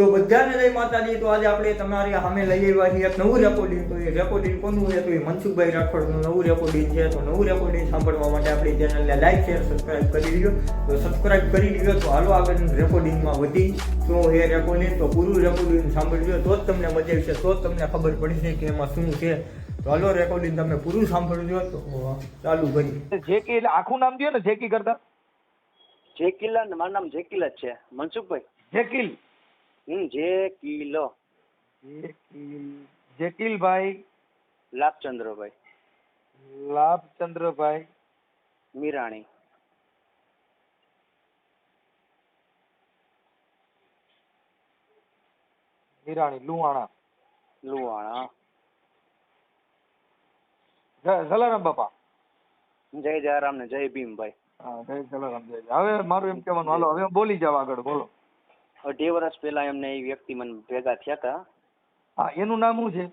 તો બધાને જય માતાજી. તો આજે આપણે તમારી સામે લઈ આવ્યા છીએ એક નવું રેકોર્ડિંગ. તો એ રેકોર્ડિંગ કોનું છે? તો એ મનસુખભાઈ રાઠોડનું નવું રેકોર્ડિંગ છે. તો નવું રેકોર્ડિંગ સાંભળવા માટે આપણી ચેનલને લાઈક શેર સબસ્ક્રાઇબ કરી દીધો. તો સબસ્ક્રાઇબ કરી દીધો તો હાલો આગળ રેકોર્ડિંગમાં વધી. તો એ રેકોર્ડિંગ તો પૂરું રેકોર્ડિંગ સાંભળજો તો જ તમને મજા આવશે, તો જ તમને ખબર પડશે કે એમાં શું છે. તો હાલો રેકોર્ડિંગ તમે પૂરું સાંભળજો. તો ચાલુ કરી. જેકી એટલે આખું નામ દયો ને, જેકી કરતા જેકીલ. મારું નામ જેકીલ જ છે, મનસુખભાઈ. જેકીલ. જેકીલ. જેકીલભાઈ લાભચંદ્રભાઈ લાભચંદ્રભાઈ મીરાણી. મીરાણી લુહાણા. લુહાણા. જલારામ બાપા. જય જયરામ ને જય ભીમભાઈ. હા, જય જલારામ જય. હવે મારું એમ કહેવાનું, હાલો હવે બોલી જાવ આગળ, બોલો. 2.5 વર્ષ પહેલા એમને એ વ્યક્તિ મને ભેગા થયા હતા. હા, એનું નામ શું છે?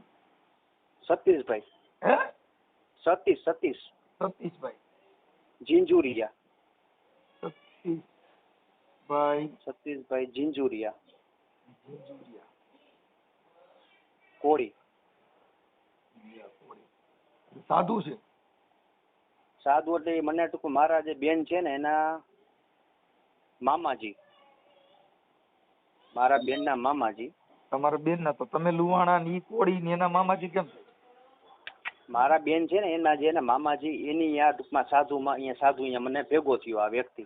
સતીશભાઈ. હે? સતીશભાઈ સતીશભાઈ. જીંજુરિયા. સતીશભાઈ જીંજુરિયા. જીંજુરિયા. કોળી. સાધુ છે? સાધુ એટલે મને ટૂંક મારા જે બેન છે ને એના મામાજી, મારા બેન ના મામાજી. તમારા બેન ના? તો તમે લુહાણા ની કોળી ને એના મામાજી કેમ છે? મારા બેન છે ને એના જે મામાજી એની આ ટૂંકમાં સાધુમાં અહીંયા સાધુ અહીંયા મને ભેગો થયો આ વ્યક્તિ.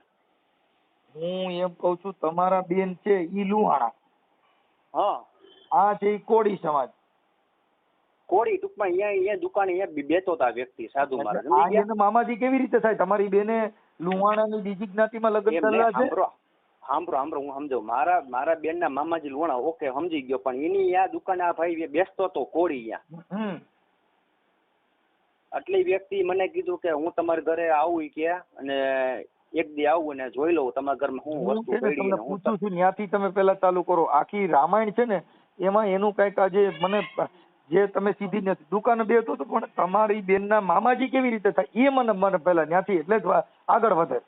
હું એમ કઉ છું, તમારા બેન છે ઈ લુહાણા, હા, આ છે ઈ કોળી સમાજ. કોળી ટૂંકમાં અહીંયા દુકાને અહીંયા બેતો હતા વ્યક્તિ સાધુ આ મારા. એના મામાજી કેવી રીતે થાય? તમારી બેને લુહાણાની બીજી જ્ઞાતિમાં લગ્ન કરેલા છે? સાંભળો હું સમજાવું. મારા બેન ના મામાજી લુહાણા, ઓકે સમજી ગયો, પણ એની આ દુકાને આ ભાઈ બેસતો હતો કોળી અહીંયા. એટલે વ્યક્તિ મને કીધું કે હું તમારા ઘરે આવું કે, અને એક દી આવું અને જોઈ લઉં તમારા ઘરમાં હું વસ્તુ પડી. તમને પૂછું છું, ત્યાંથી તમે પેલા ચાલુ કરો. આખી રામાયણ છે ને એમાં એનું કઈક આજે મને જે તમે સીધી નથી દુકાને બેઠો તો, પણ તમારી બેન ના મામાજી કેવી રીતે થાય એ મને પેલા ત્યાંથી એટલે જ આગળ વધે.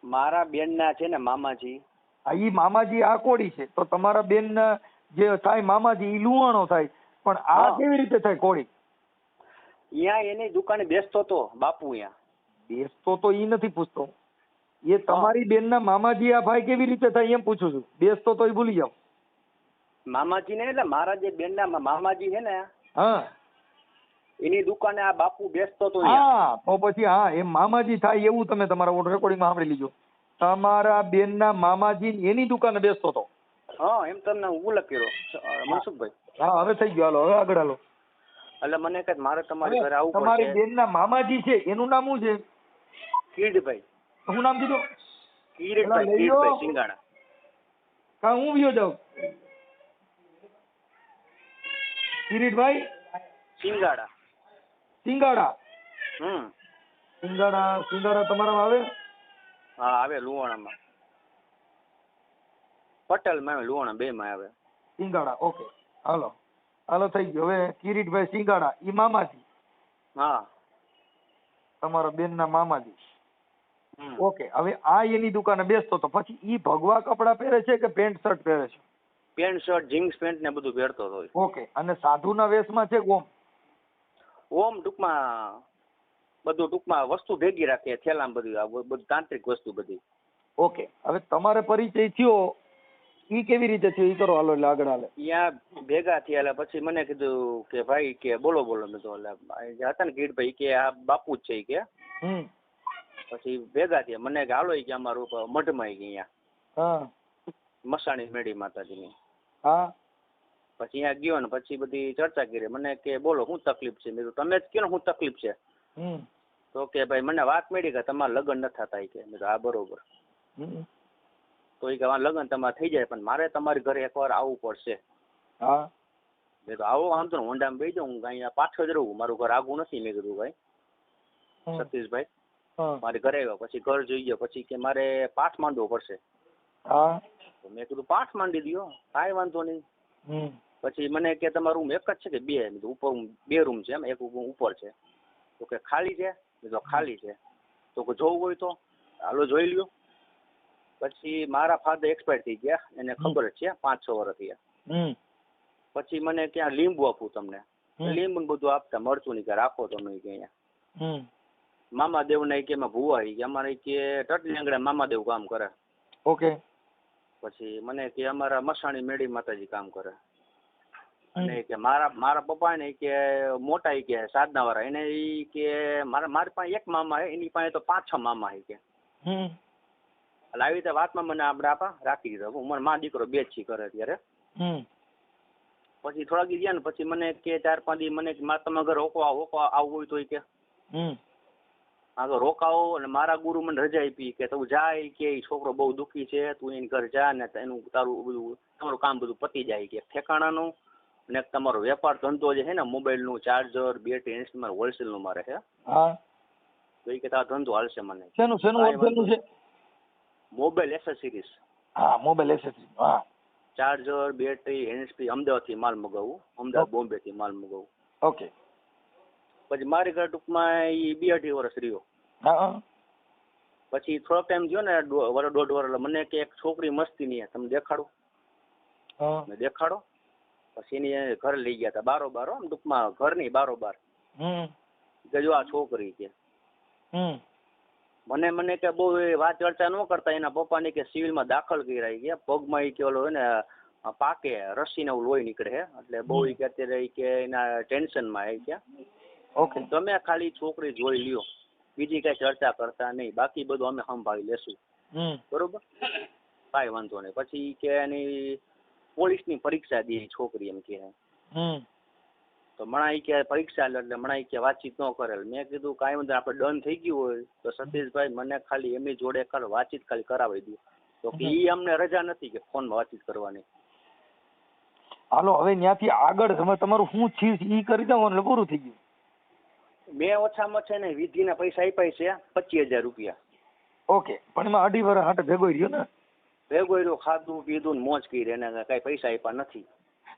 મારા બેન ના છે ને મામાજી, ઈ મામાજી આ કોળી છે, તો તમારા બેન ના જે થાય મામાજી ઈ લુહાણો થાય, પણ આ કેવી રીતે થાય કોળી? અહીંયા એની દુકાને બેસતો તો બાપુ. અહીંયા બેસતો તો ઈ નથી પૂછતો, એ તમારી બેન ના મામાજી આ ભાઈ કેવી રીતે થાય એમ પૂછું છું. બેસતો તો ઈ ભૂલી જાવ. મામાજી ને એટલે મારા જે બેન ના મામાજી છે ને, હા, એની દુકાને આ બાપુ બેસતો તો. હા, તો પછી હા એમ મામાજી થાય એવું તમે તમારા રેકોર્ડિંગમાં સાંભળી લીજો. તમારા બેન ના મામાજી એની દુકાને બેસતો હતો. હા, એમ તમને ઉલ્લેખ કર્યો મનસુખભાઈ. હા, હવે થઈ ગયો. હાલો હવે આગળ હાલો. એટલે મને કઈ મારે તમારી ઘરે આવું પડશે. તમારી બેન ના મામાજી છે એનું નામ શું છે? કીરડભાઈ. શું નામ કીધું? કીરડભાઈ સિંગાણા. કા હું વિયો જાઉં? કિરીટભાઈ સિંગાડા. સિંગાડા. સિંગાડા તમારામાં આવે? હા, આવે. લુહાણામાં પટેલ માં આવે, લુહાણા બે માં આવે. સિંગાડા. ઓકે, હાલો હાલો થઈ ગયો. હવે કિરીટભાઈ સિંગાડા ઈ મામાજી? હા, તમારા બેન ના મામાજી. ઓકે, હવે આ એની દુકાને બેસતો તો પછી ઈ ભગવા કપડા પહેરે છે કે પેન્ટ શર્ટ પહેરે છે? પેન્ટ શર્ટ જીન્સ પેન્ટ ને બધું પહેરતો હતો. ઓકે, અને સાધુના વેશમાં છે ઓમ? ઓમ ટૂંકમાં બધું ટૂંકમાં વસ્તુ ભેગી રાખે થેલામાં બધું તાંત્રિક વસ્તુ બધી. ઓકે, હવે તમારે પરિચય થયો ઈ કેવી રીતે થયો ઈ કરો હાલો એટલે આગળ હાલે. ત્યાં ભેગા થયા એટલે પછી મને કીધું કે ભાઈ કે બોલો મેં તો હતા ને કીડભાઈ કે આ બાપુ જ છે કે. પછી ભેગા થયા મને કે હાલો કે અમારું મઢમાં અહીંયા. હા, મસાણી મેળી માતાજીની. હા, પછી અહીંયા ગયો ને પછી બધી ચર્ચા કરી. મને કે બોલો શું તકલીફ છે? મેં તમે જ કહો ને શું તકલીફ છે. તો કે ભાઈ મને વાત મળી કે તમારા લગ્ન ન થતા. કે મેં તો હા બરોબર. તો એ કે લગ્ન તમારે થઈ જાય પણ મારે તમારી ઘરે એકવાર આવવું પડશે. હા, મેં તો આવો આમ તો હોન્ડામાં બેસી જાઉં, હું અહીંયા પાછળ જ રહું, મારું ઘર આગું નથી. મેં કીધું ભાઈ સતીશભાઈ મારે ઘરે આવ્યા પછી ઘર જોઈ ગયો પછી કે મારે પાઠ માંડવો પડશે. હા, તો મેં કીધું પાઠ માંડી દો, કાંઈ વાંધો નહીં. પછી મને કે તમારો રૂમ એક જ છે કે બે? ઉપર 2 રૂમ છે એમ, એક ઉપર છે. તો કે ખાલી છે? મેં તો ખાલી છે. તો કે જોવું હોય તો હાલો જોઈ લ્યો. પછી મારા ફાધર એક્સપાયર થઈ ગયા, એને ખબર જ છે, 5-6 વર્ષ થયા. પછી મને ક્યાં લીંબુ આપું તમને, લીંબુ ને બધું આપતા, મરચું ની કે રાખો તમે કે અહીંયા. મામાદેવ ને કે એમાં ભૂવા કે અમારે કે ટટલી આંગળે મામાદેવ કામ કરે. ઓકે. પછી મને કે અમારા મસાણી મેળી માતાજી કામ કરે. અને કે મારા પપ્પા ને કે મોટા કે સાધના વાળા, એને ઈ કે મારી પાસે એક મામા હે, એની પાસે તો 5-6 મામા હે કે. એટલે આવી રીતે વાતમાં મને આપણે આપા રાખી દીધો. હું મને મા દીકરો 2 જ છી કરે અત્યારે. પછી થોડાક દી ગયા ને પછી મને કે 4-5 દી મને તમારા ઘરે રોકવા આવવું હોય તો કે આગળ રોકાવો. અને મારા ગુરુ મને રજા આપી કે તું જાય કે છોકરો બહુ દુઃખી છે, તું એની ઘર જા ને એનું તમારું કામ બધું પતી જાય કે ઠેકાણાનું. ને તમારો વેપાર ધંધો જે છે ને મોબાઈલ નું ચાર્જર, બેટરી, ઇન્સ્ટ્રુમેન્ટ હોલસેલ નું મારે છે. તો એ કે તારો ધંધો હાલશે મને. શેનું હોલસેલ છે? Mobile accessories. Mobile accessories. Charger, battery, handsfree Ahmedabad થી માલ મગાવું, અમદાવાદ બોમ્બે થી માલ મગાવું. ઓકે. પછી મારી ઘર ટૂંકમાં એ 2-2.5 વર્ષ રહ્યો. પછી થોડોક ટાઈમ થયો ને 1.5 વર્ષ, મને કે એક છોકરી મસ્તી ની તમે દેખાડો. મેં દેખાડો. પછી એની ઘરે લઈ ગયા હતા બારોબાર, આમ ટૂંકમાં ઘરની બારોબાર. કે જો આ છોકરી કે મને કે બહુ વાત ચર્ચા ન કરતા, એના પપ્પાને કે સિવિલમાં દાખલ કર્યા ગયા. પગમાં એ કે ઓલો ને પાકે રસી ને લોહી નીકળે છે, એટલે બહુ કે અત્યારે કે એના ટેન્શનમાં આવી ગયા. ઓકે. તમે ખાલી છોકરી જોઈ લ્યો, બીજી કઈ ચર્ચા કરતા નહીં, બાકી બધું અમે સંભાળી લેશું. બરોબર, કાંઈ વાંધો નહીં. પછી કે એની પોલીસની પરીક્ષા દે છોકરી એમ કે. તો મણાઈ કે પરીક્ષા એટલે મણાઈ કે વાતચીત ન કરેલ. મેં કીધું કાંઈ વાંધો, આપણે ડન થઈ ગયું હોય તો સતીશભાઈ મને ખાલી એમની જોડે વાતચીત ખાલી કરાવી દો. તો કે ઈ અમને રજા નથી કે ફોનમાં વાતચીત કરવાની. હાલો હવે ત્યાંથી આગળ તમે તમારું શું થયું ઈ કરી દો એટલે પૂરું થઈ ગયું. મેં ઓછામાં છે ને વિધિના પૈસા આપ્યા છે 25,000 રૂપિયા. ઓકે. પણ એમાં 2.5 વર્ષ હાટે ભેગો રહ્યો ને? ભેગો રહ્યો, ખાધું પીધું ને મોજ કરી, એને કઈ પૈસા આપ્યા નથી.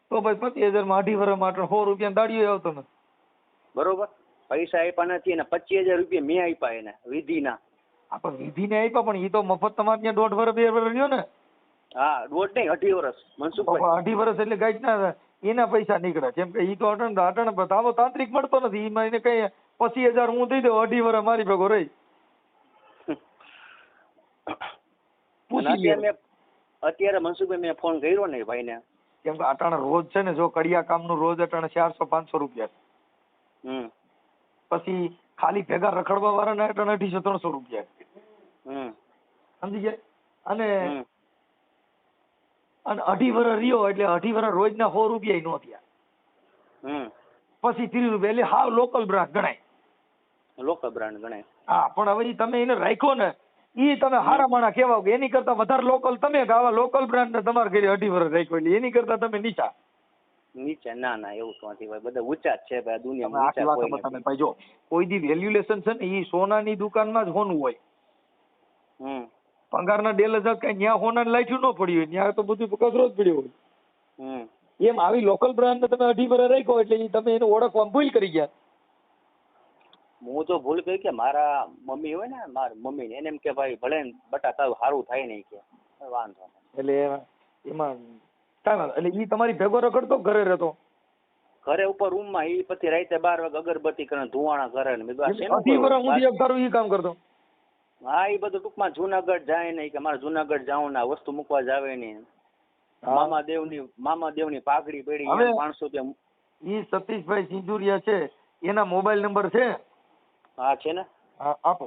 તો ભાઈ 25,000 માં 2.5 વર્ષ માટે 100 રૂપિયા દાડીઓ આવતો ને. બરોબર, પૈસા આપ્યા નથી, અને 25,000 રૂપિયા મેં આપ્યા એને વિધિના. પણ વિધિને આપ્યા, પણ એ તો મફત તમારે ત્યાં 1.5 વર્ષ 2 વર્ષ રહ્યો ને? હા, 1.5 નહીં 2.5 વર્ષ. મનસુખભાઈ 2.5 વર્ષ એટલે ગાઈડ ના એના પૈસા નીકળે. કેમ કે ઈ તો અટણ તાવો તાંત્રિક મળતો નથી. એમાં એને કઈ 25,000 હું દઈ દઉં, 2.5 વર્ષ મારી ભેગો રહી. અત્યારે મનસુખભાઈ મેં ફોન કર્યો ને ભાઈ ને, કેમ કે અટાણે રોજ છે ને, જો કડિયા કામ નું રોજ અટાણે 400-500 રૂપિયા. પછી ખાલી ભેગા રખડવા વાળા ના અટાણે 250-300 રૂપિયા. સમજી ગયા? અને 2.5 વર્ષ રહ્યો એટલે 2.5 વર્ષ રોજ ના 100 રૂપિયા નો થયા. પછી 30 રૂપિયા એટલે હાવ લોકલ બ્રાન્ડ ગણાય. લોકલ બ્રાન્ડ ગણાય. હા, પણ હવે તમે એને રાખ્યો ને, ઈ તમે હારા માણા કેવા કે એની કરતા વધારે લોકલ તમે આવા લોકલ બ્રાન્ડ ને તમારે ઘરે 2.5 વર્ષ રાખ્યો એટલે એની કરતા તમે નીચા. ના એવું તો નથી ભાઈ, બધા ઊંચા જ છે ભાઈ દુનિયામાં. આખી વાત તમે ભાઈ જો કોઈ દી વેલ્યુલેશન છે ને, ઈ સોનાની દુકાનમાં જ હોનું હોય. પગારના ડેલ જ કઈ ન્યા હોના લાઈઠું ન પડ્યું હોય, ન્યા તો બધું કચરો જ પડ્યો હોય. એમ આવી લોકલ બ્રાન્ડ ને તમે 2.5 વર્ષ રાખ્યો એટલે તમે એને ઓળખવા ભૂલ કરી ગયા. હું તો ભૂલ કરી કે મારા મમ્મી હોય ને, મારા મમ્મી ને એને એમ કે ભાઈ ભલે બટા તારું સારું થાય નહીં કે વાંધો. એટલે એમાં એટલે ઈ તમારી ભેગો રખડતો ઘરે રહેતો? ઘરે ઉપર રૂમ માં, ઈ પછી રાતે 12 વાગે અગરબત્તી કરે, ધુવાણા કરે ને. 2.5 વર્ષ સુધી તારું ઈ કામ કરતો? હા, એ બધું ટૂંકમાં જુનાગઢ જાય નહીં કે મારે જુનાગઢ જાઉં ને વસ્તુ મૂકવા જાવે નહીં. મામાદેવની પાઘડી પેડી 500 રૂપિયા. ઈ સતીશભાઈ સિંધુરિયા છે, એના મોબાઈલ નંબર છે? હા છે ને. હા આપો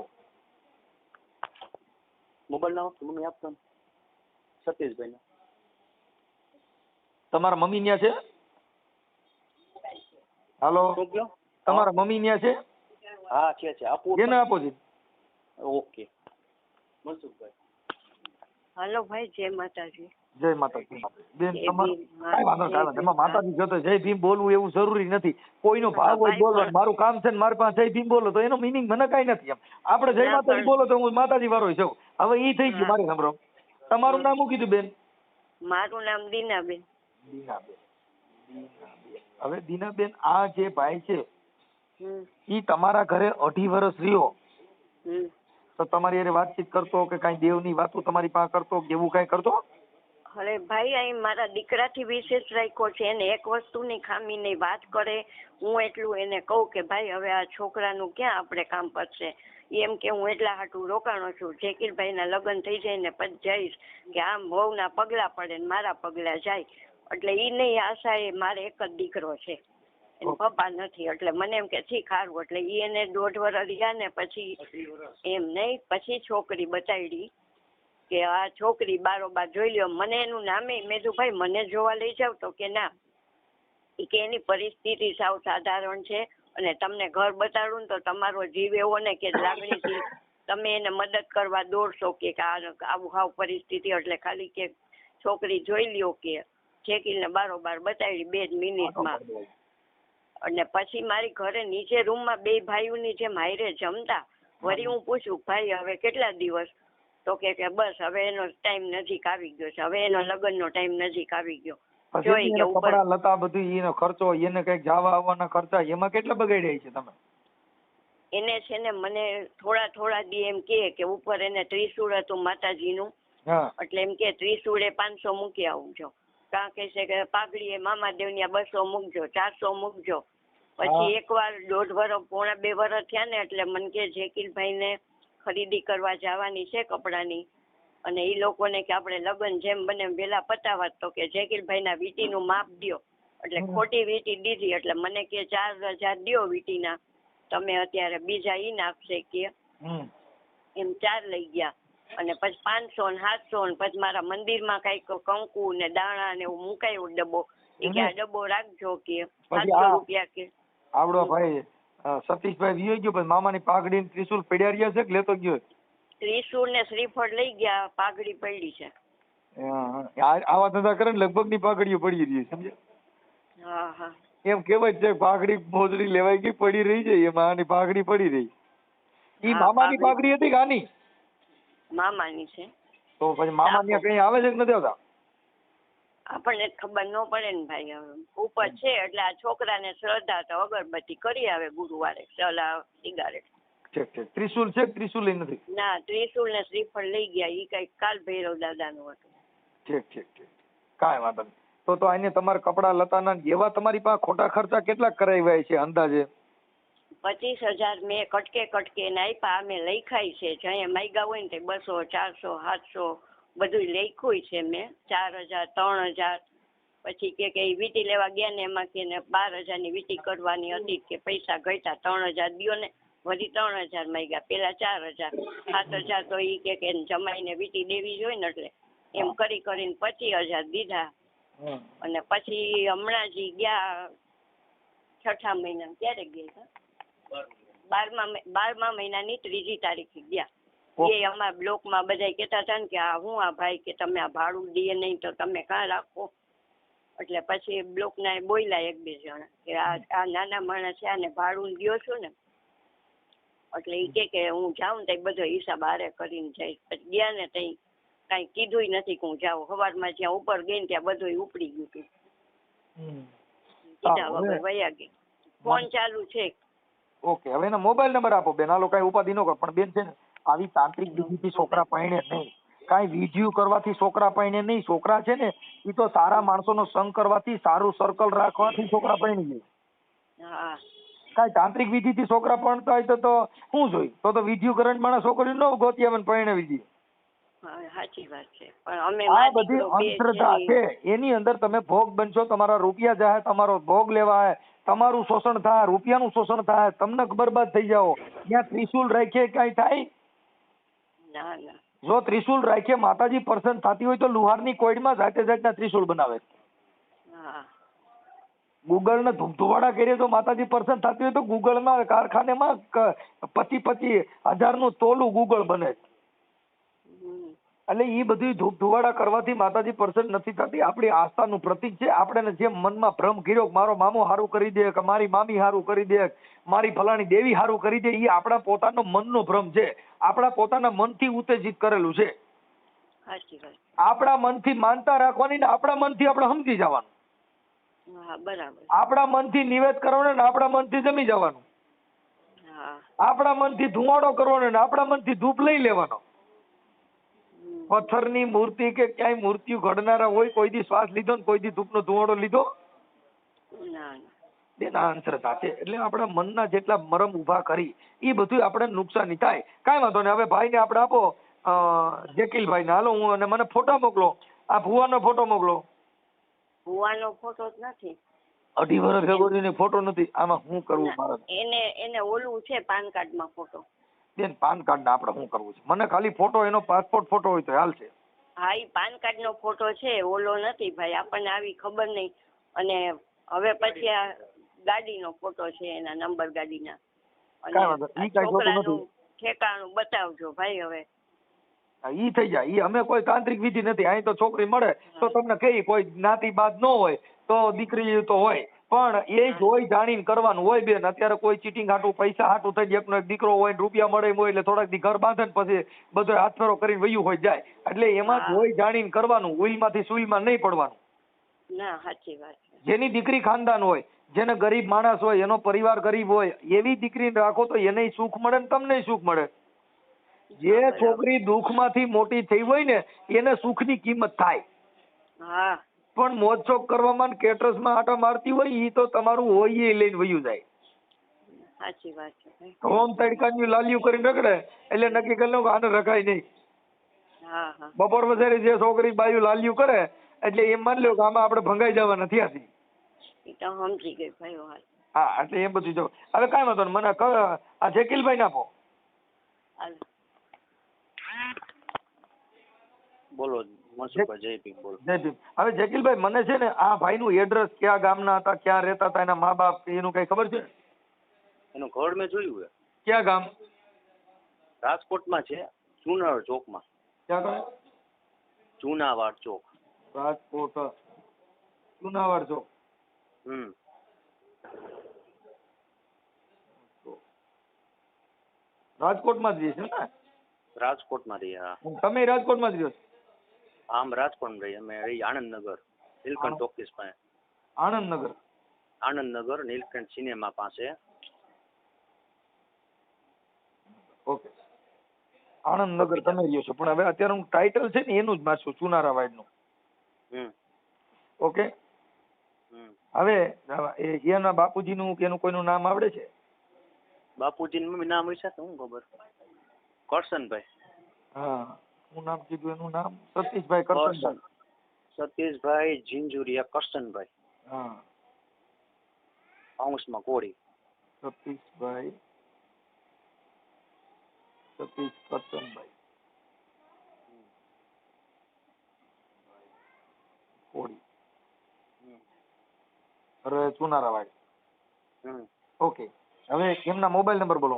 મોબાઈલ નંબર. મમ્મી આપતો સતીશભાઈ નો. તમારા મમ્મી ન્યા છે? હાલો, શું કયો? તમારા મમ્મી ન્યા છે? હા છે. આપો એને આપો જી. ઓકે મનસુખભાઈ. હાલો ભાઈ, જય માતાજી. જય માતાજી. બેન તમારે કાંઈ વાંધો નહીં, એમાં માતાજી જોતો જય ભીમ બોલવું એવું જરૂરી નથી. કોઈનો ભાવ હોય બોલવાનું. મારું કામ છે ને મારી પાસે જય ભીમ બોલો તો એનો મિનિંગ મને કાંઈ નથી. એમ આપણે જય માતાજી બોલો તો હું માતાજી વાળો છું. હવે ઈ થઈ ગયું મારે સાંભળો. તમારું નામ શું કીધું બેન? મારું નામ દીનાબેન. દીનાબેન. હવે દીનાબેન, આ જે ભાઈ છે ઈ તમારા ઘરે 2.5 વર્ષ રહ્યો, તો તમારી હારે વાતચીત કરતો કે કાંઈ દેવની વાતો તમારી પાસે કરતો કે એવું કાંઈ કરતો? અરે ભાઈ અહીં મારા દીકરાથી વિશેષ રાખ્યો છે. એને એક વસ્તુની ખામીની વાત કરે, હું એટલું એને કહું કે ભાઈ હવે આ છોકરાનું ક્યાં આપણે કામ પડશે, એમ કે હું એટલા હાટું રોકાણો છું. જેકીલભાઈના લગ્ન થઈ જાય ને પછી જઈશ કે આમ વહુના પગલા પડે ને મારા પગલા જાય. એટલે એ નહીં આશા એ મારે એક જ દીકરો છે, એને પપ્પા નથી. એટલે મને એમ કે ઠીક સારું. એટલે એ એને 1.5 વર્ષ રહ્યા ને પછી એમ નહીં, પછી છોકરી બતાવી કે આ છોકરી બારોબાર જોઈ લ્યો. મને એનું નામે મેં કીધું ભાઈ મને જોવા લઈ જાવ તો કે ના, કે એની પરિસ્થિતિ સાવ સાધારણ છે અને તમને ઘર બતાડું ને તો તમારો જીવ એવો ને કે લાગણીથી તમે એને મદદ કરવા દોડશો કે આવું હાવ પરિસ્થિતિ. એટલે ખાલી કે છોકરી જોઈ લ્યો કે જેકીલને બારોબાર બતાવી 2 જ મિનિટમાં. અને પછી મારી ઘરે નીચે રૂમમાં 2 ભાઈઓની જેમ હારે જમતા. વળી હું પૂછું ભાઈ હવે કેટલા દિવસ, તો કે બસ હવે એનો ટાઈમ નજીક આવી ગયો છે, હવે એનો લગ્નનો ટાઈમ નજીક આવી ગયો. જોઈ કે ઉપર કપડા લતા બધું એનો ખર્ચો, એને કઈક જવા આવવાના ખર્ચા એમાં કેટલા બગાડ્યા છે તમે? એને છે ને મને થોડા દી એમ કે ઉપર એને ત્રિશુળ હતું માતાજીનું, એટલે એમ કે ત્રિશુળે 500 મૂકી આવજો. કારણ કે છે કે પાઘડી એ મામાદેવની 200 મૂકજો, 400 મૂકજો. પછી એકવાર 1.5 વર્ષ પોણા 2 વર્ષ થયા ને એટલે મને કે જેકીલભાઈને ખરીદી કરવા જવાની છે કપડાની, અને એ લોકોને કે આપણે લગ્ન જેમ બને વહેલા પતાવા. તો કે જેકીલભાઈના વીટીનું માપ દ્યો. એટલે ખોટી વીટી દીધી. એટલે મને કે 4000 દ્યો વીટીના, તમે અત્યારે બીજા ઈ નાખશે કે એમ 4 લઈ ગયા. અને પછી 500 ને 700 ને પછી મારા મંદિરમાં કઈક કંકુ ને દાણા ને એવું મુકાયું ડબ્બો. એ કે આ ડબ્બો રાખજો કે 700 રૂપિયા કે. આવડો ભાઈ સતીશભાઈ વિયો ગયો, પછી મામાની પાઘડી ને ત્રિશુલ પડ્યા રહ્યા છે કે લેતો ગયો? ત્રિશુળ ને શ્રીફળ લઈ ગયા, પાઘડી પડી છે. આવા ધંધા કરે ને લગભગ ની પાઘડીઓ પડી રહી છે, સમજે? હા હા, એમ કેવાય છે પાઘડી મોજડી લેવાઈ ગઈ પડી રહી છે, એમાં આની પાઘડી પડી રહી. ઈ મામાની પાઘડી હતી કે આની? મામાની છે. તો પછી મામા ત્યાં કઈ આવે છે કે નથી આવતા? આપણને ખબર ન પડે ને ભાઈ. હવે ઉપર છે એટલે આ છોકરાને શ્રદ્ધા તો અગરબત્તી કરી આવે ગુરુવારે, સલા સિગારેટ. ઠીક ઠીક. ત્રિશુલ છે? ત્રિશુલ નથી? ના, ત્રિશુલ ને શ્રીફળ લઈ ગયા. ઈ કઈક કાલ ભૈરવ દાદાનું હતું. ઠીક ઠીક ઠીક, કાંઈ વાંધો નહીં. તો આને તમારા કપડા લતાના એવા તમારી પાસે ખોટા ખર્ચા કેટલા કરાવ્યા છે અંદાજે? 25000 મેં કટકે ને આપ્યા. અમે લખાય છે જ્યાં માગ્યા હોય ને તે 200, 400, 700 બધું લખ્યું છે મેં. 4000, 3000. પછી કે વીટી લેવા ગયા ને એમાં કે 12000 ની વીટી કરવાની હતી કે પૈસા ઘટ્યા, 3000 દ્યો ને વળી 3000 માંગ્યા. પેલા 4000, 7000 તો ઈ કે જમાઈને વીટી દેવી જોઈએ ને એટલે એમ કરીને 25000 દીધા. અને પછી હમણાં જ ગયા 6ઠા મહિના, ક્યારે ગયા? 12મા મહિનાની 3જી તારીખે ગયા. એ અમારા બ્લોકમાં બધા કહેતા હતા ને કે હું આ ભાઈ કે તમે આ ભાડું દે નહીં તો તમે કાં રાખો. એટલે પછી બ્લોકના બોલ્યા 1-2 જણા કે આ નાના માણસ છે આને ભાડું દ્યો છો ને. એટલે એ કે હું જાઉં ને તો બધો હિસાબ હારે કરીને જઈશ. પછી ગયા ને તઈ કાંઈ કીધું નથી કે હું જાઉં. સવારમાં જ્યાં ઉપર ગઈ ને ત્યાં બધું ઉપડી ગયું હતું. કીધા વગર વયા ગઈ. ફોન ચાલુ છે. ઓકે, હવે એનો મોબાઈલ નંબર આપો બેન. હાલો કઈ ઉપાધિ ન કરો, પણ બેન છે ને આવી તાંત્રિક વિધિથી છોકરા પરણે નહીં, કાંઈ વિધિઓ કરવાથી છોકરા પરણે નહીં. છોકરા છે ને એ તો સારા માણસોનો સંગ કરવાથી, સારું સર્કલ રાખવાથી છોકરા પરણી જાય. કાંઈ તાંત્રિક વિધિથી છોકરા પરણતા હોય તો શું જોઈ? તો વિધિઓ કરંટ માણસ છોકરી ન ગોતી આવે પરણાવી દે. સાચી વાત છે. પણ અમે આ બધી અંધશ્રદ્ધા છે. એની અંદર તમે ભોગ બનશો, તમારા રૂપિયા જાય, તમારો ભોગ લેવાય, તમારું શોષણ થાય, રૂપિયાનું શોષણ થાય, તમને બરબાદ થઈ જાઓ. ત્યાં ત્રિશુલ રાખીએ કઈ થાય? ના ના. જો ત્રિશુલ રાખીએ માતાજી પ્રસન્ન થતી હોય તો લુહારની કોઈડમાં જાતના ત્રિશુલ બનાવે. ગૂગલ ને ધુમધુવાડા કરીએ તો માતાજી પ્રસન્ન થતી હોય તો ગૂગલમાં કારખાનેમાં 25,000 નું તોલું ગૂગલ બને. એટલે એ બધી ધૂપધુવાડા કરવાથી માતાજી પ્રસન્ન નથી થતી. આપણી આસ્થાનું પ્રતીક છે. આપણે જેમ મનમાં ભ્રમ કર્યો મારો મામો હારું કરી દે, કે મારી મામી હારું કરી દે, મારી ફલાણી દેવી હારું કરી દે, એ આપણા પોતાનો મનનો ભ્રમ છે. આપણા પોતાના મનથી ઉત્તેજિત કરેલું છે. આપણા મનથી માનતા રાખવાની ને આપણા મનથી આપણે સમજી જવાનું. આપણા મનથી નિવેદ કરવાનું ને આપણા મનથી જમી જવાનું. હા. આપણા મનથી ધુમાડો કરવાનો ને આપણા મનથી ધૂપ લઈ લેવાનો. પથ્થરની મૂર્તિ કે ક્યાંય મૂર્તિઓ ઘડનારા હોય કોઈ દી શ્વાસ લીધો ને કોઈ દી ધૂપનો ધુમાડો લીધો? ના. બેન આન્સર સાચે. એટલે આપણા મનના જેટલા મરમ ઊભા કરી એ બધું આપણે નુકસાની થાય. કાંઈ વાંધો નહીં. હવે ભાઈને આપણે આપો જકીલભાઈને, હાલો હું અને મને ફોટો મોકલો. આ ભુવાનો ફોટો મોકલો. ભુવાનો ફોટો જ નથી. 2.5 વર્ષ અગોની ફોટો નથી. આમાં શું કરવું મારે? એને ઓલું છે પાન કાર્ડ માં ફોટો. બેન પાન કાર્ડ ને આપણે શું કરવું છે? મને ખાલી ફોટો એનો પાસપોર્ટ ફોટો હોય તો હાલશે. હા, ઈ પાન કાર્ડ નો ફોટો છે, ઓલો નથી ભાઈ. આપણને આવી ખબર નહીં. અને હવે પછી આ ગાડીનો ફોટો છે, એના નંબર ગાડીના. અને છોકરાનું ઠેકાણું બતાવજો ભાઈ. હવે ઈ થઈ જાય. ઈ અમે કોઈ તાંત્રિક વિધિ નથી. અહીં તો છોકરી મળે તો તમને કઈ કોઈ જ્ઞાતિ બાદ ન હોય તો દીકરી તો હોય, પણ એ જોઈ જાણીને કરવાનું હોય બેન. અત્યારે કોઈ ચીટિંગ હાટું પૈસા હાટું થઈ જાય, એકનો એક દીકરો હોય ને રૂપિયા મળે હોય એટલે થોડાક દી ઘર બાંધે ને પછી બધો હાથફેરો કરીને વયું હોય જાય. એટલે એમાં જોઈ જાણીને કરવાનું. ઉઈલમાંથી સુઈલમાં નહીં પડવાનું. ના, સાચી વાત. જેની દીકરી ખાનદાન હોય, જેને ગરીબ માણસ હોય, એનો પરિવાર ગરીબ હોય, એવી દીકરીને રાખો તો એને સુખ મળે ને તમને સુખ મળે. જે છોકરી દુઃખમાંથી મોટી થઈ હોય ને એને સુખની કિંમત થાય. હા. પણ મોજશોખ કરવામાં કેટરસમાં આટા મારતી હોય ઈ તો તમારું હોય એ લઈને વયું જાય. સાચી વાત છે. હોમ તડકાની લાલિયું કરીને રખડે એટલે નક્કી કરી લો કે આને રખાય નહીં. હા હા. બપોર વસારે જે છોકરી બાયું લાલિયું કરે એટલે એમ માની લો કે આમાં આપણે ભંગાઈ જવાના થયા. એ તો સમજી ગઈ ભાઈ. હા, એટલે એ બધું જો. હવે કાંઈ વાંધો નહીં. મને આ જકીલભાઈ આપો. બોલો મનસુખભાઈ. જય ભીમ. બોલો. જય ભીમ. હવે જકીલભાઈ મને છે ને આ ભાઈનું એડ્રેસ ક્યાં ગામના હતા, ક્યાં રહેતા હતા, એના મા બાપ એનું કઈ ખબર છે? એનું ઘર મેં જોયું છે. ક્યાં ગામ? રાજકોટમાં છે, જુનાવાડ ચોકમાં. ક્યાં ગામ? જુનાવાડ ચોક. રાજકોટ જુનાવાડ ચોક. રાજકોટમાં જ રહે છે ને? રાજકોટમાં રહીએ. હા. તમે રાજકોટમાં જ રહ્યો છો? આમ રાજકોટ રહીએ. અમે રહી આણંદનગર, નીલકંઠ ટોકીસ પાસે. આણંદનગર? આણંદનગર નીલકંઠ સિનેમા પાસે. ઓકે, આણંદનગર તમે રહ્યો છો. પણ હવે અત્યારે હું ટાઇટલ છે ને એનું જ મારશું, ચુનારાવાડ નું. ઓકે. હવે એના બાપુજીનું કે એનું કોઈનું નામ આવડે છે? બાપુજીનું નામ હોય છે તો હું ખબર. કરશનભાઈ. હા, હું નામ કીધું એનું નામ? સતીશભાઈ કરશનભાઈ. સતીશભાઈ ઝીંઝુરિયા કરશનભાઈ. હા. પાઉસમાં કોળી. સતીશ કરશનભાઈ કોળી. અરે ચુનારાવાડ. ઓકે. હવે એમના મોબાઈલ નંબર બોલો.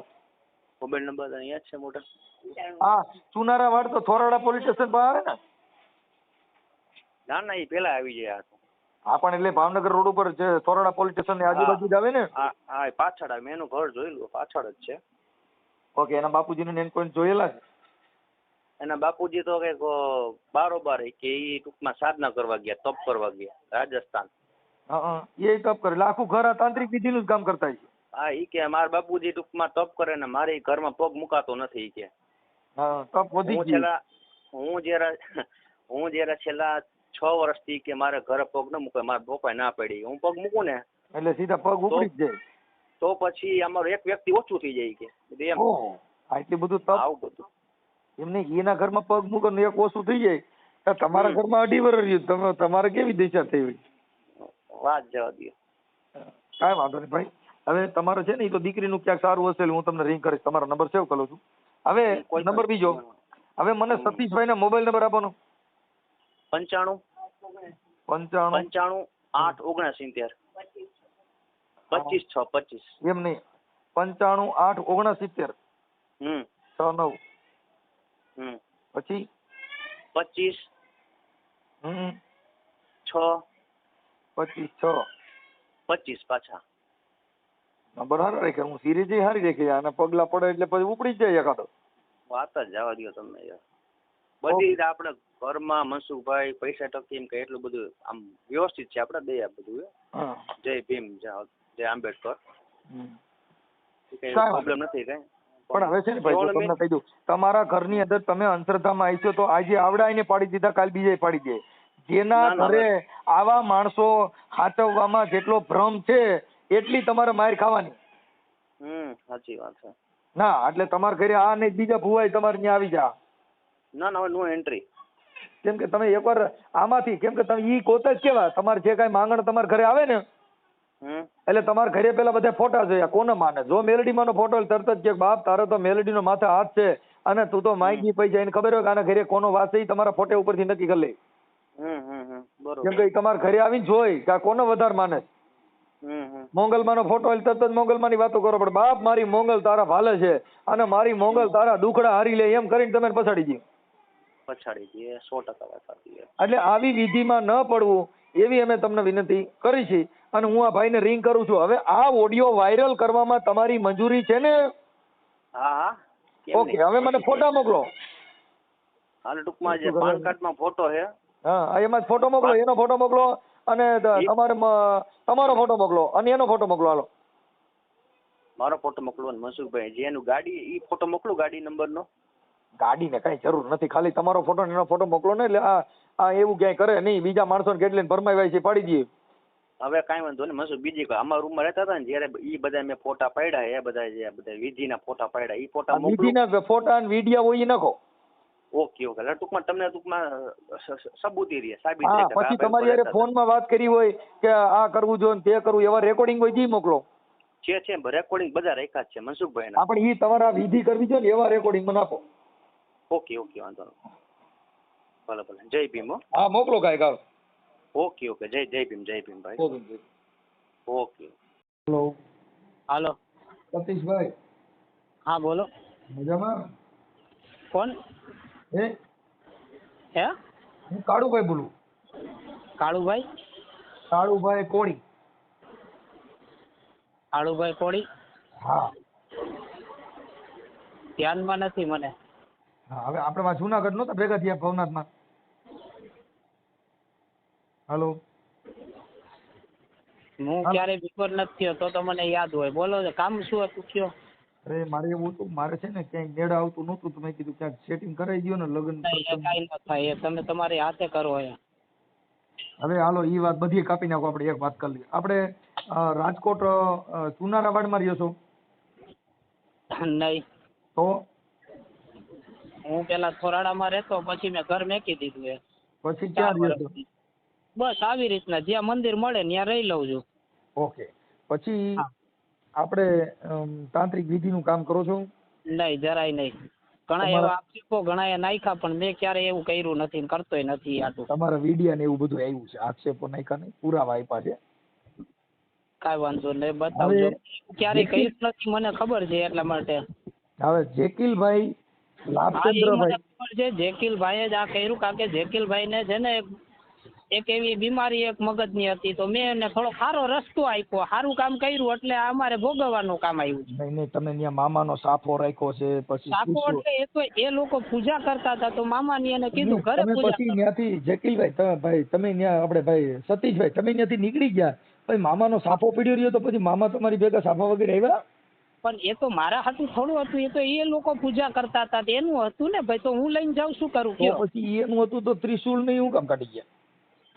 મોબાઈલ નંબર અહીંયા જ છે મોટા. હા, ચુનારાવાડ તો થોરાડા પોલીસ સ્ટેશન પર આવે ને? ના ના, એ પેલા આવી જાય. હા, પણ એટલે ભાવનગર રોડ ઉપર જે થોરાડા પોલીસ સ્ટેશન ની આજુબાજુ જ આવે ને? હા, પાછળ આવે. મેં એનું ઘર જોયેલું, પાછળ જ છે. ઓકે. એના બાપુજીને એને કોઈ જોયેલા છે? એના બાપુજી તો કઈક બારોબાર કે એ ટૂંકમાં સાધના કરવા ગયા, તપ કરવા ગયા રાજસ્થાન. હા, એ તપ કરે. આખું ઘર આ તાંત્રિક વિધિનું જ કામ કરતા છે. હા, ઈ કે મારા બાપુજી ટૂંકમાં તપ કરે ને મારે ઘરમાં પગ મુકાતો નથી. ઈ કે હા, તપ વધી ગયું. હું જયારે છેલ્લા 6 વર્ષથી કે મારે ઘરે પગ ન મૂકે, મારા પપ્પાએ ના પડી. હું પગ મૂકું ને એટલે સીધા પગ ઉપડી જ જાય. તો પછી અમારું એક વ્યક્તિ ઓછું થઈ જાય. કે એમ આટલું બધું તપ. આવું બધું એમને એના ઘરમાં પગ મૂકે ને એક ઓછું થઈ જાય. તમારા ઘરમાં 2.5 વર્ષ રહ્યું, તમારે કેવી દિશા થઈ હોય? વાત જવા દો. કાંઈ વાંધો નહીં ભાઈ. હવે તમારે છે ને એ તો દીકરીનું ક્યાંક સારું હશે, હું તમને રિંગ કરીશ. તમારો નંબર સેવ કરું છું. હવે નંબર બીજો. હવે મને સતીશભાઈ ના મોબાઈલ નંબર આપવાનો. 95 8 69 25 6 25. એમ નહીં, 95 8 69 69. પછી 25 6 25 6 25 પાછા. નંબર હારા રાખ્યા. હું સિરીજ હારી રાખી. આને પગલા પડે એટલે પછી ઉપડી જ જાય એકાદો. વાત જ જવા દો તમે યાર. બધી આપણે ઘરમાં મનસુખભાઈ પૈસા ટકી કે એટલું બધું આમ વ્યવસ્થિત છે. આપણે દયા બધું. જય ભીમ, જય આંબેડકર. કઈ કાંઈ પ્રોબ્લેમ નથી કઈ. પણ હવે છે ને ભાઈ જો તમને કહી દઉં, તમારા ઘરની અંદર તમે અંતરધામમાં આવીશો તો આજે આવડાઈને પાડી દીધા, કાલ બીજે પાડી દે. જેના ના, ના, ઘરે આવા માણસો હાચવવામાં જેટલો ભ્રમ છે એટલી તમારે માર ખાવાની. સાચી વાત છે. ના એટલે તમારા ઘરે આ નહીં બીજા ભુવાઈ તમારે ત્યાં આવી જા. ના ના, હવે નો એન્ટ્રી. કેમ કે તમે એકવાર આમાંથી, કેમ કે તમે ઈ કોત જ કેવા, તમારે જે કાંઈ માંગણ તમારા ઘરે આવે ને એટલે તમારા ઘરે પેલા બધા ફોટા જોયા, કોને માને? જો મેલડીમાંનો ફોટો તરત જ કે બાપ તારો તો મેલડીનો માથે હાથ છે અને તું તો માંગી પૈસા, એને ખબર હોય કે આના ઘરે કોનો વાસ છે, તમારા ફોટે ઉપરથી નક્કી કરી લે. બરોબર. કેમ કે તમારા ઘરે આવીને જોઈ કે આ કોનો વધારે માને. મોંગલમાંનો ફોટો એટલે તરત જ મોંગલમાંની વાતો કરો, પણ બાપ મારી મોંગલ તારા ભાલે છે અને મારી મોંગલ તારા દુખડા હારી લે એમ કરીને તમે પછાડી દઈએ. 100% વાત સાચી છે. એટલે આવી વિધિમાં ન પડવું એવી અમે તમને વિનંતી કરી છે. અને હું આ ભાઈને રિંગ કરું છું. હવે આ ઓડિયો વાયરલ કરવામાં તમારી મંજૂરી છે ને? હા. ઓકે, હવે મને ફોટા મોકલો. હાલ ટૂંકમાં જે પાન કાર્ડમાં ફોટો છે. હા, એમાં ફોટો મોકલો, એનો ફોટો મોકલો અને તમારો ફોટો મોકલો અને એનો ફોટો મોકલો. હાલો, મારો ફોટો મોકલો અને મનસુખભાઈ જે એનું ગાડી ઈ ફોટો મોકલું, ગાડી નંબરનો. ગાડીને કઈ જરૂર નથી, ખાલી તમારો ફોટો ને એનો ફોટો મોકલો ને. એટલે આ એવું ક્યાંય કરે નહીં, બીજા માણસોને કેટલી ભરમાઈ છે પાડી દઈએ. હવે કાંઈ વાંધો નહીં મનસુખ, બીજી કોઈ અમારા રૂમમાં રહેતા હતા ને જયારે ઈ બધા મેં ફોટા પાડ્યા, એ બધા જે બધા વિધિના ફોટા પાડ્યા, ઈ ફોટા મોકલું. વિધિના ફોટા અને વિડીયો હોય એ નાખો. ઓકે. એટલે ટૂંકમાં સબૂતી રહે, સાબિત હા, રહે. પછી તમારી યારે ફોનમાં વાત કરી હોય કે આ કરવું જોઈએ તે કરવું, એવા રેકોર્ડિંગ હોય તે મોકલો. છે રેકોર્ડિંગ બધા રાખ્યા જ છે મનસુખભાઈ. આપણે ઈ તમારા વિધિ કરવી જોઈએ ને એવા રેકોર્ડિંગ માં નાખો. ઓકે, વાંધો નહીં. ભલે. જય ભીમ. હા, મોકલો કાંઈ કાલ. ઓકે. જય ભીમ ભાઈ. ઓકે. હાલો સતીશભાઈ. હા બોલો. મજામાં? કોણ? હે, હું કાળુભાઈ બોલું. કાળુભાઈ? કાળુભાઈ કોળી. કાળુભાઈ કોળી? હા. ધ્યાનમાં નથી મને. હા, હવે આપણે જુનાગઢ નહોતા ભેગા થયા ભવનાથમાં. હાલો, હું ક્યારેય બિફોર નથી થયો તો મને યાદ હોય. બોલો, કામ શું હતું કયો? અરે મારે એવું હતું, મારે છે ને ક્યાંય નેડ આવતું નહોતું, તો મેં કીધું ક્યાંક સેટિંગ કરાવી દો ને લગ્ન. કાંઈ ન થાય, તમે તમારી હાથે કરો. હવે હાલો, ઈ વાત બધી કાપી નાખો. આપણે એક વાત કરી લઈએ. આપણે રાજકોટ ચુનારાવાડમાં રહ્યો છો? નહીં. તો હું પેલા થોરાડામાં રહેતો, પછી મેં ઘર મેકી દીધું. પછી ક્યાં રહ્યો છો? બસ આવી રીતના જ્યાં મંદિર મળે ત્યાં રહી લઉં છું. ઓકે. પછી આપણે તાંત્રિક વિધિનું કામ કરો છો? નહીં, જરાય નહીં. ઘણા એવા આક્ષેપો ઘણા એ નાખ્યા, પણ મેં ક્યારેય એવું કર્યું નથી, કરતોય નથી. આટલું તમારા વિડિયા ને એવું બધું આવ્યું છે, આક્ષેપો નાખ્યા નહીં, પુરાવા આપ્યા છે. કાંઈ વાંધો નહીં, બતાવજો. ક્યારેય કર્યું નથી, મને ખબર છે એટલા માટે. હવે જેકીલભાઈ લાભચંદ્રભાઈ, ખબર છે જેકીલભાઈએ જ આ કર્યું, કારણ કે જેકીલભાઈ ને છે ને એક એવી બીમારી એક મગજની હતી, તો મેં એને થોડો સારો રસ્તો આપ્યો, સારું કામ કર્યું, એટલે અમારે ભોગવવાનું કામ આવ્યું. નહીં, તમે ત્યાં મામાનો સાફો રાખ્યો છે? પછી સાફો એટલે એ તો એ લોકો પૂજા કરતા હતા, તો મામાની એને કીધું ઘરે પૂજા. પછી ત્યાંથી જેકીલભાઈ તમે ત્યાં આપણે ભાઈ સતીશભાઈ તમે ત્યાંથી નીકળી ગયા, પછી મામાનો સાફો પીડ્યો રહ્યો, તો પછી મામા તમારી ભેગા સાફા વગેરે આવ્યા? પણ એ તો મારા હાથું થોડું હતું, એ તો એ લોકો પૂજા કરતા હતા, એનું હતું ને ભાઈ, તો હું લઈને જાઉં, શું કરું? પછી એનું હતું તો ત્રિશુલ ને હું કામ કાઢી ગયા?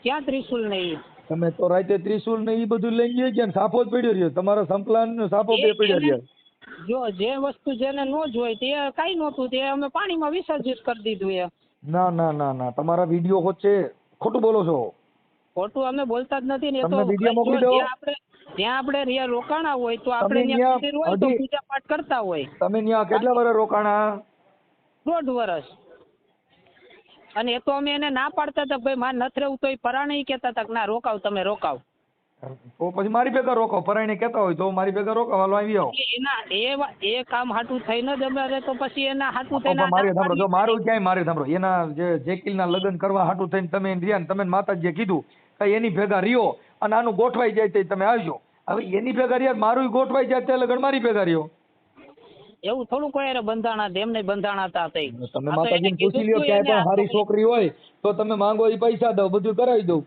ક્યાં ત્રિશુલ નહીં? તમે તો રાતે ત્રિશુલ ને એ બધું લઈ ગયા, સાફો જ પડ્યો રહ્યો તમારો, સંપલાન સાફો બે પડ્યો રહ્યો. જો જે વસ્તુ જેને ન જોઈ તે કઈ નહોતું, તે અમે પાણીમાં વિસર્જિત કરી દીધું. ના, તમારા વિડીયો વચ્ચે ખોટું બોલો છો. ખોટું અમે બોલતા જ નથી ને. એ તો જ્યાં આપણે રોકાણા હોય તો આપણે પૂજા પાઠ કરતા હોય. તમે ત્યાં કેટલા વર્ષ રોકાણા? 1.5 વર્ષ. અને એ તો અમે એને ના પાડતા હતા, ભાઈ મારે નથી રહેવું, તો એ પરાણે કહેતા હતા કે ના રોકાવ, તમે રોકાવ. તો પછી મારી ભેગા રોકાવ, પરાણે કહેતા હોય તો મારી ભેગા રોકાવ, હાલો આવી આવો. એના એ કામ હાટું થઈને જ અમે તો પછી એના હાટું થઈને મારું ક્યાંય મારે સાંભળો, એના જે જેકીલના લગ્ન કરવા હાટું થઈને તમે રહ્યા ને, તમે માતાજીએ કીધું કે એની ભેગા રહ્યો અને આનું ગોઠવાઈ જાય તો તમે આવજો. હવે એની ભેગા રહ્યા, મારું ગોઠવાઈ જાય તે લગ્ન મારી ભેગા રહ્યો. એવું થોડું કોઈ બંધાણા એમને બંધાણા હતા. તમે માતાજીને પૂછી લ્યો, ક્યાંય પણ સારી છોકરી હોય તો તમે માંગો એ પૈસા દો, બધું કરાવી દઉં.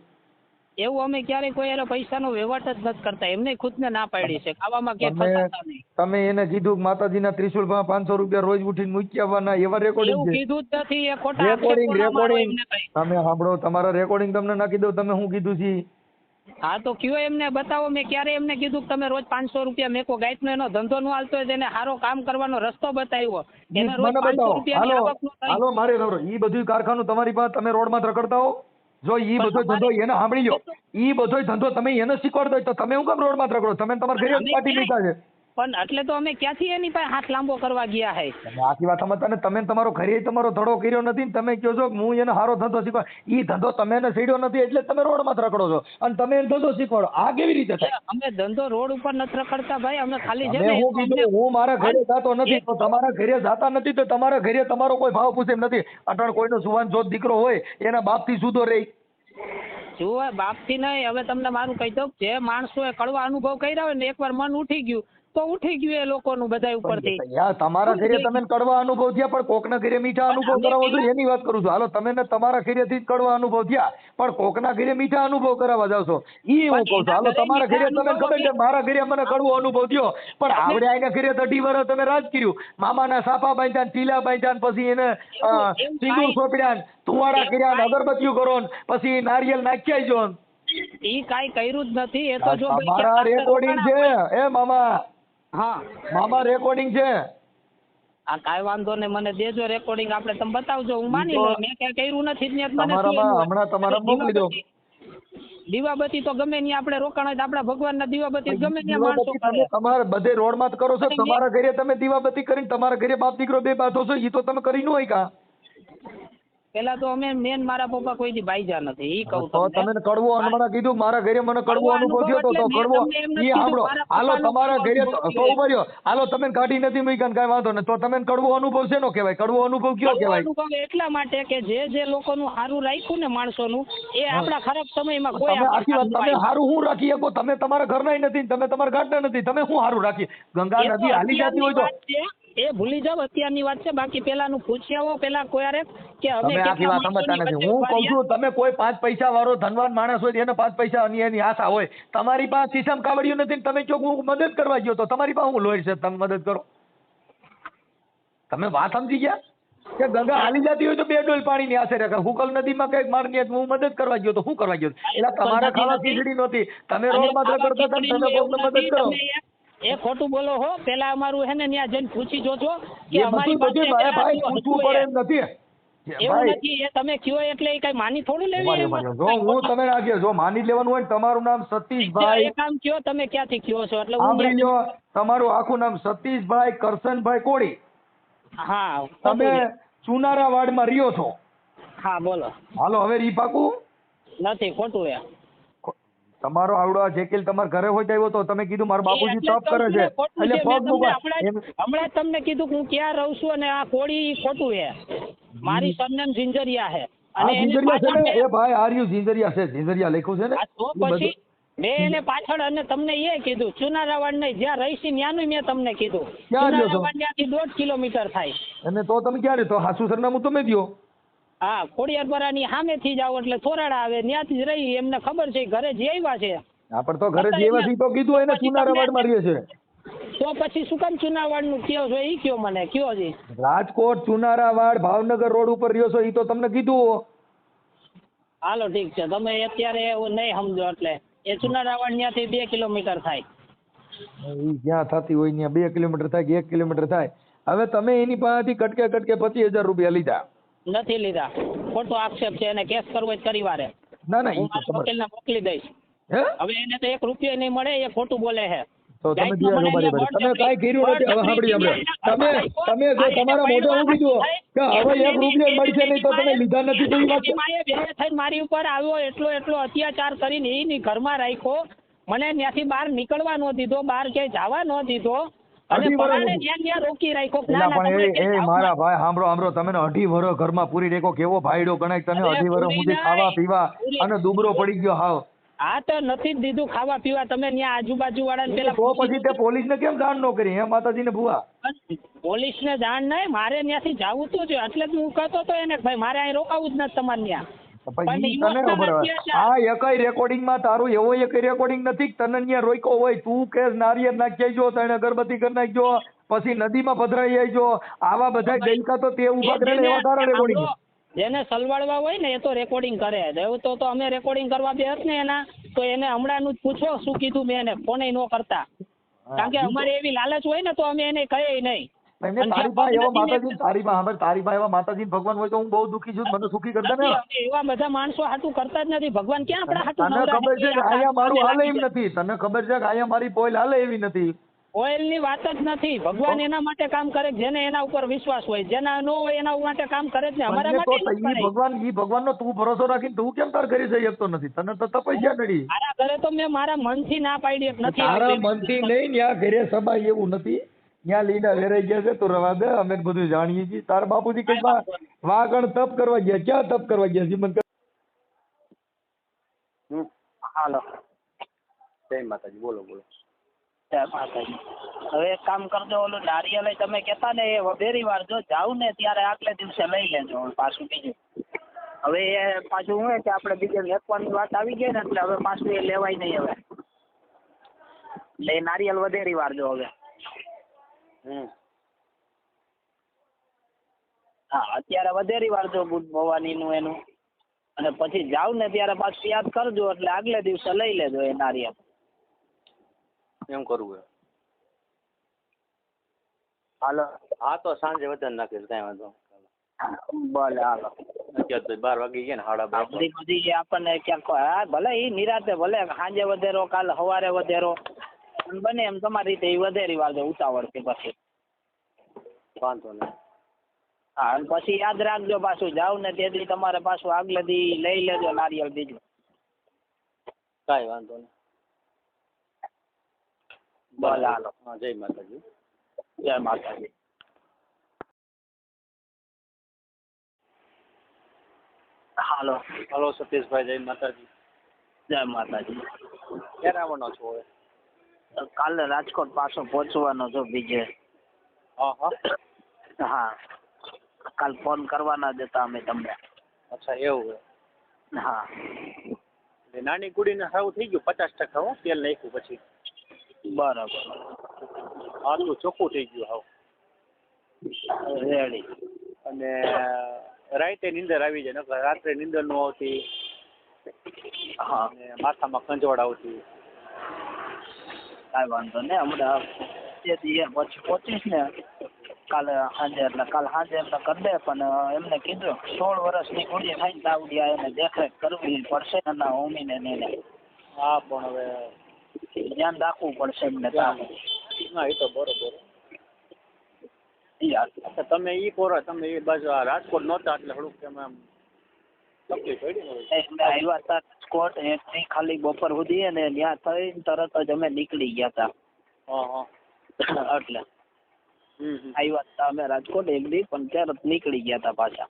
એવું અમે ક્યારેય કોઈ હારે પૈસાનો વહીવટ જ નથી કરતા. એમને ખુદને ના પાડી છે, ખાવામાં કે તમે ફસાતા નહીં. તમે એને કીધું કે માતાજીના ત્રિશુલમાં 500 રૂપિયા રોજ ઉઠીને મૂકી આવવાના, એવા રેકોર્ડિંગ એવું છે. કીધું જ નથી. એ ખોટા આક્ષેપો રેકોર્ડિંગ ના મારો રેકોર્ડિંગ એમને કંઈ. તમે સાંભળો, તમારા રેકોર્ડિંગ તમને નાખી દઉં, તમે શું કીધું છે. હા તો કયો એમને બતાવો. મેં ક્યારે એમને કીધું કે તમે રોજ 500 રૂપિયા મેકો? ગાયતનો એનો ધંધો ન હાલતો હોય તેને સારો કામ કરવાનો રસ્તો બતાવ્યો. એને રોજ મને 500 બતાવો. રૂપિયાની હાલો આવક ન થઈ. હાલો મારે ઈ બધું કારખાનું તમારી પાસે, તમે રોડમાં રખડતા હો. જો ઈ બધો ધંધો એને સાંભળી લો, ઈ બધો ધંધો તમે એને શીખવાડતા હોય તો તમે શું કામ રોડમાં રખડો? તમે તમારા ઘરે અમે પાર્ટી લીધા છે. પણ એટલે તો અમે ક્યાંથી એની પાસે હાથ લાંબો કરવા ગયા હે? તમે આખી વાત સમજતા ને. તમે તમારો ઘરે તમારો ધડો કર્યો નથી ને તમે કહો છો કે હું એને સારો ધંધો શીખવાડ. ઈ ધંધો તમે એને સીડ્યો નથી એટલે તમે રોડમાં રખડો છો અને તમે એને ધંધો શીખવાડો. આ કેવી રીતે થાય? અમે ધંધો રોડ ઉપર નથી રખડતા ભાઈ. અમે ખાલી છે મેં ને હું કીધું, હું મારા ઘરે જાતો નથી તો તમારા ઘરે જાતા નથી તો તમારા ઘરે તમારો કોઈ ભાવ પૂછે એમ નથી. અટણ કોઈનો સુવાન જોત દીકરો હોય એના બાપથી સુધો રહી. જુઓ બાપથી નહીં. હવે તમને મારું કહી દઉં, જે માણસોએ કડવા અનુભવ કર્યા હોય ને એકવાર મન ઉઠી ગયું તો ઉઠી ગયું એ લોકોનું બધા ઉપરથી. યાર તમારા ઘરે તમે કડવા અનુભવ થયા પણ કોકના ઘરે મીઠા અનુભવ કરાવો છો એની વાત કરું છું. હાલો તમે ને તમારા ઘરેથી જ કડવા અનુભવ થયા પણ કોકના ઘરે મીઠા અનુભવ કરાવવા જાવ છો ઈ હું કહું છું. હાલો તમારા ઘરે તમે ખબર છે મારા ઘરે મને કડવો અનુભવ થયો પણ આવડે આના ઘરે 30 વર્ષ તમે રાજ કર્યું. મામાના સાફા બાંધ્યા, ટીલા બાંધ્યા, પછી એને સિંદૂર સોંપડ્યા, ધુવાડા કર્યા, અગરબત્તીઓ કરો, પછી નારિયેલ નાખ્યા જો. ઈ કાઈ કર્યું જ નથી. એ તો જો મારા રેકોર્ડિંગ છે એ મામા. હા મામા રેકોર્ડિંગ છે. આ કાંઈ વાંધો નહીં, મને દેજો રેકોર્ડિંગ. આપણે તમે બતાવજો, હું માની લઉં મેં કઈ કર્યું નથી જ. તમારામાં હમણાં તમારા મોકલી દો. દીવાબત્તી તો ગમે ત્યાં આપણે રોકાણ હોય તો આપણા ભગવાનના દીવાબત્તી ગમે ત્યાં માણસો કરે. તમે તમારા બધે રોડમાં જ કરો છો. તમારા ઘરે તમે દીવાબત્તી કરીને તમારા ઘરે બાપ દીકરો બે બાંધો છો ઈ તો તમે કરી ન હોય કા? પેલા તો અમે મેન મારા પપ્પા કોઈ દી બાઈજા નથી ઈ કહું તો તમે કડવો હમણાં કીધું મારા ઘરે મને કડવો અનુભવ થયો તો કડવો ઈ સાંભળો. હાલો તમારા ઘરે તો ઉભા રહ્યો. હાલો તમે કાઢી નથી મૂક્યા ને કાંઈ વાંધો નહીં તો તમે કડવો અનુભવ શેનો કહેવાય? કડવો અનુભવ કયો કહેવાય? અનુભવ એટલા માટે કે જે લોકોનું સારું રાખ્યું ને માણસોનું એ આપણા ખરાબ સમયમાં કોઈ તમે આખી વાત તમે સારું હું રાખી શકો? તમે તમારા ઘરના નથી, તમે તમારા ગાંઠના નથી, તમે શું સારું રાખી? ગંગા નદી હાલી જતી હોય તો એ ભૂલી જાવ, અત્યારની વાત છે. બાકી પેલાનું પૂછ્યા પેલા કોઈ આરે કે અમે તમે આખી વાત સમજતા નથી. હું કહું છું તમે કોઈ 5 પૈસા વાળો ધનવાન માણસ હોય એને 5 પૈસા એની આશા હોય. તમારી પાસે શીશમ કાવડિયું નથી ને તમે કહો હું મદદ કરવા ગયો તો તમારી પાસે હું લોહી છે તમે મદદ કરો? તમે વાત સમજી ગયા કે ગંગા હાલી જતી હોય તો 2 ડોલ પાણીની આશરે રાખે. હુકલ નદીમાં કઈક મારની હું મદદ કરવા ગયો તો શું કરવા ગયો? એટલે તમારા ખાવા ખીચડી નહોતી, તમે રોડમાં રખડતા હતા તમે કોઈને મદદ કરો. એ ખોટું બોલો હો. પેલા અમારું હે ને ત્યાં જઈને પૂછી જોજો કે એ અમારી બધું પાસે ભાઈ પૂછવું પડે એમ નથી. એવું નથી. એ તમે કયો એટલે એ કઈ માની થોડું લેવી એમાં. જો હું તમે રાખીએ જો માની લેવાનું હોય ને તમારું નામ સતીશભાઈ, એક કામ કયો તમે ક્યાંથી કયો છો એટલે સાંભળી લો તમારું આખું નામ સતીશભાઈ કરશનભાઈ કોળી. હા તમે ચુનારા વાડમાં રહ્યો છો. હા બોલો. હાલો હવે રી પાકું નથી ખોટું એ તમારો આવડો આ જેકેલ તમારા ઘરે હોય આવ્યો તો તમે કીધું મારા બાપુજી તપ કરે છે એટલે પગ મૂકવા. હમણાં તમને કીધું કે હું ક્યાં રહું છું અને આ કોળી ખોટું છે. મારી સરનેમ ઝિંઝરિયા છે આ ઝિંઝરિયા છે ને એ ભાઈ આર્યુ ઝિંઝરિયા છે, ઝિંઝરિયા લખ્યું છે ને. તો પછી મેં એને પાછળ અને તમને એ કીધું ચુનારાવાડ નહીં જ્યાં રહીશી ત્યાંનું મેં તમને કીધું. ચુનારાવાડ ત્યાંથી 1.5 કિલોમીટર થાય. અને તો તમે ક્યાં રહેતો? હાસુ સરનામું તમે દો. હા ખોડિયારપરાની સામેથી જાવ એટલે થોરાડા આવે ત્યાંથી જ રહી. એમને ખબર છે ઘરે જે આવ્યા છે. હા પણ તો ઘરે જે આવ્યા તો કીધું એને ચુનારાવાડમાં રહે છે. તો પછી શું કામ ચુનારાવાડનું કયો છો ઈ કયો મને કયો જી. રાજકોટ ચુનારાવાડ ભાવનગર રોડ ઉપર રહ્યો છો ઈ તો તમને કીધું. હાલો ઠીક છે. તમે અત્યારે એવું નહીં સમજો એટલે એ ચુનારાવાડ ત્યાંથી 2 કિલોમીટર થાય. ઈ જ્યાં થતી હોય ત્યાં 2 કિલોમીટર થાય કે 1 કિલોમીટર થાય. હવે તમે એની પાસેથી કટકે 25,000 રૂપિયા લીધા. નથી લીધા. ખોટો આક્ષેપ છે. એને કેસ કરવો જ કરી વારે. ના ના હું મારા વકીલને મોકલી દઈશ. હે હવે એને તો 1 રૂપિયો નહીં મળે. એ ખોટું બોલે છે. તો તમે દિયા બરાબર તમે કાઈ કર્યું નથી. હવે સાંભળી તમે જો તમારા મોઢે હું કીધું કે હવે 1 રૂપિયો મળશે નહીં તો તમે લીધા નથી તો ઈ વાત થઈને મારી ઉપર આવ્યો એટલો અત્યાચાર કરીને એની ઘરમાં રાખ્યો. મને ત્યાંથી બહાર નીકળવા ન દીધો, બહાર ક્યાંય જવા ન દીધો અને પરાણે ત્યાં રોકી રાખ્યો. પણ એ મારા ભાઈ સાંભળો તમે 2.5 વર્ષ ઘરમાં પૂરી રેખો કેવો ભાઈડો ગણાય તમે 2.5 વર્ષ સુધી ખાવા પીવા અને દુબળો પડી ગયો હાવ. હા તો નથી જ દીધું ખાવા પીવા. તમે ત્યાં આજુબાજુ વાળા પેલા તો પછી તે પોલીસને કેમ જાણ ન કરી? હે માતાજીને ભુવા પોલીસને જાણ નહીં. મારે ત્યાંથી જવું તો છે એટલે જ હું કહેતો હતો એને ભાઈ મારે અહીં રોકાવું જ નથી તમારે ત્યાં. પછી ઈ પણ તને ખબર emotional હોય અત્યાચાર. આ એકય રેકોર્ડિંગમાં તારું એવો એકય રેકોર્ડિંગ નથી કે તને અહીંયા રોક્યો હોય તું કે નારિયેળ નાખી આવજો તને અગરબત્તી કરી નાખજો પછી નદીમાં પધરાઈ આવજો આવા બધા ગઈકા તો તે ઉભા કરેલા એવા તારા રેકોર્ડિંગ જેને સલવાડવા હોય ને એ તો રેકોર્ડિંગ કરે એવું તો અમે રેકોર્ડિંગ કરવા બેસ ને એના તો એને હમણાંનું જ પૂછો શું કીધું મેં એને ફોને ન કરતા કારણ કે અમારે એવી લાલચ હોય ને તો અમે એને કહીએ નહીં. તારી પાસે એવા માતાજી તારી પાસે એવા માતાજી ભગવાન હોય તો હું બહુ દુઃખી છું મને સુખી કરતા ને અમે એવા બધા માણસો હાટું કરતા જ નથી. ભગવાન ક્યાં આપણા હાટું તને ખબર છે કે અહીંયા મારું હાલે એમ નથી તને ખબર છે કે અહીંયા મારી પોઈલ હાલે એવી નથી. ઓઇલ ની વાત જ નથી. ભગવાન એના માટે કામ કરે જેને એના ઉપર વિશ્વાસ હોય જેના ન હોય એના માટે કામ કરે જ ને અમારા માટે તો ઈ ભગવાનનો તું ભરોસો રાખીને તું કેમ તાર ઘરે જઈ શકતો નથી તને તો તપસ્યા નડી. મારા ઘરે તો મેં મારા મનથી ના પાડી નથી. તારા મનથી નહીં ત્યાં ઘરે સભાય એવું નથી ત્યાં લીડા વેરાઈ ગયા છે તો રવા દે અમે બધું જાણીએ છીએ. તારા બાપુજી કઈ વાગણ તપ કરવા ગયા ક્યાં તપ કરવા ગયા છે મને હાલો જય માતાજી બોલો બોલો. જય માતાજી. હવે એક કામ કરજો ઓલું નારિયેળ તમે કહેતા ને એ વધેરી વાર જો જાવ ને ત્યારે આગલે દિવસે લઈ લેજો પાછું બીજું. હવે એ પાછું શું કે આપણે બીજે લેખવાની વાત આવી ગઈ ને એટલે હવે પાછું એ લેવાય નહીં હવે એટલે એ નારિયેળ વધેરી વાર જો હવે. હા અત્યારે વધેરી વાર જો બુટ ભવાનીનું એનું અને પછી જાવ ને ત્યારે પાછું યાદ કરજો એટલે આગલે દિવસે લઈ લેજો એ નારિયેળ. એમ કરવું હાલો હા તો સાંજે વધારે નાખીશ કાંઈ વાંધો ભલે હાલો. અત્યારે તો 12 વાગી ગયા ને 12:30 બધી આપણને ક્યાંક હા ભલે એ નિરાતે ભલે સાંજે વધેરો કાલ સવારે વધેરો બને એમ તમારી રીતે એ વધેરી વાર ઉતાવળ કે પછી વાંધો નહીં. હા અને પછી યાદ રાખજો પાછું જાવ ને તેથી તમારે પાછું આગલે દી લઈ લેજો નારિયેળ બીજું. કાંઈ વાંધો નહીં. ભલે હાલો. હા જય માતાજી. જય માતાજી. હાલો હલો સતીશભાઈ જય માતાજી. જય માતાજી. ક્યારે આવવાનો છો હવે? કાલે રાજકોટ પાછો પહોંચવાનો છો બીજે. હા કાલ ફોન કરવાના જ હતા અમે તમને. અચ્છા એવું છે. હા એટલે નાની કુડીને સારું થઈ ગયું 50% હો તેલ નાખ્યું પછી. બરાબર. આટલું ચોખ્ખું થઈ ગયું હાવ. રેડી. અને રાતે નીંદર આવી જાય નકર રાત્રે નીંદર ન આવતી. હા અને માથામાં ખંજવાળ આવતી. કાંઈ વાંધો નહીં હમણાં તે દી પછી પહોંચીશ ને કાલે સાંજે એટલે કાલ સાંજે એટલે કરી દે પણ એમને કીધું 16 વર્ષની કુડી થાય ને તાવડિયા એને દેખરેખ કરવી પડશે એના હોમીને એને. હા પણ હવે ધ્યાન રાખવું પડશે એમને. હા એ તો બરોબર. યાર અચ્છા તમે ઈ કરો તમે એ બાજુ આ રાજકોટ નહોતા એટલે થોડુંક તમે આમ તકલીફ પડી ને. અમે આવ્યા હતા રાજકોટ એકથી ખાલી બપોર સુધી અને ત્યાં થઈને તરત જ અમે નીકળી ગયા હતા. હા એટલે આવ્યા હતા અમે રાજકોટ એક દી પણ તરત નીકળી ગયા હતા પાછા.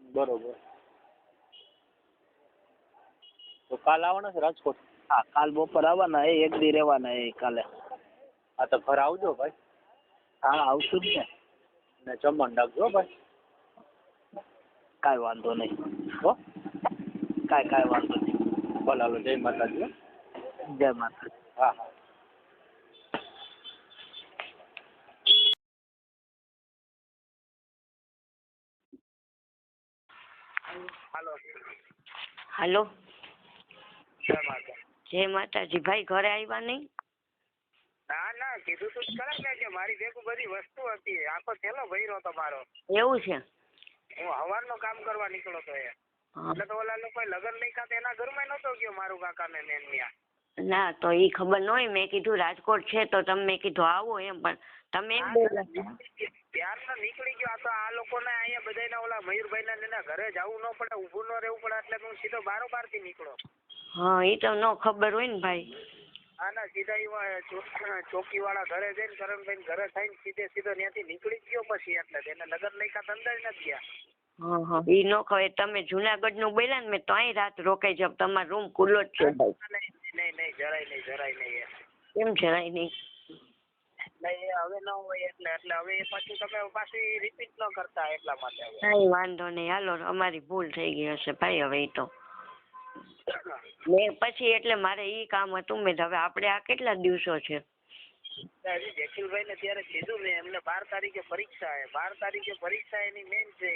બરોબર. તો કાલ આવવાના છે રાજકોટ? હા કાલ બપોર આવવાના એ એક દી રહેવાના એ કાલે. હા તો ઘર આવજો ભાઈ. હા આવશું જ ને જમવાનું રાખજો ભાઈ. કાંઈ વાંધો નહીં. હો કાંઈ વાંધો નહીં. ભલે હાલો જય માતાજી. જય માતાજી. હા હા. હાલો જય માતા. જય માતાજી. ભાઈ ઘરે આવ્યા નહીં? ના કીધું તું ખરા ને કે મારી ભેગું બધી વસ્તુ હતી આખો થેલો ભર્યો તમારો. એવું છે? હું હવારનો કામ કરવા નીકળો તો એટલે તો ઓલા લોકો લગન નહીં ખાતે એના ઘરમાં નતો ગયો મારું કાકા ને મેન ત્યાં. ના તો ઈ ખબર ન હોય મેં કીધું રાજકોટ છે તો તમે કીધું આવો એમ પણ તમે એમ બોલ્યા ત્યારનો નીકળી ગયો. આ તો આ લોકોને અહીંયા બધાના ઓલા મયુરભાઈ ના ઘરે જવું ન પડે ઊભું ન રહેવું પડે એટલે હું સીધો બારોબાર થી નીકળો. હા ઈ તો ન ખબર હોય ને ભાઈ. હા ના સીધા ચોકી વાળા ઘરે જઈને કરણભાઈ ઘરે થઈને સીધો ત્યાંથી નીકળી ગયો પછી એટલે એને લગન લઈ ખાતે અંદર નથી ગયા. હા ઈ ન ખબર. તમે જુનાગઢ નું બોલ્યા ને મેં તો અહીં રાત રોકાઈ જાવ તમારો રૂમ ખુલ્લો જ છે ભાઈ. નહીં જરાય નહીં. કેમ જરાય નહીં? નહીં હવે ન હોય એટલે હવે એ પાછું તમે પાછી રિપીટ ન કરતા એટલા માટે હવે. કઈ વાંધો નહીં, હાલો અમારી ભૂલ થઈ ગઈ હશે ભાઈ. હવે ઈ તો મેં પછી એટલે મારે ઈ કામ હતું. મેં હવે આપણે આ કેટલા દિવસો છે? હજી જખીલભાઈ ને ત્યારે કીધું મેં એમને 12 તારીખે પરીક્ષા છે. 12 તારીખે પરીક્ષા એની મેઇન છે.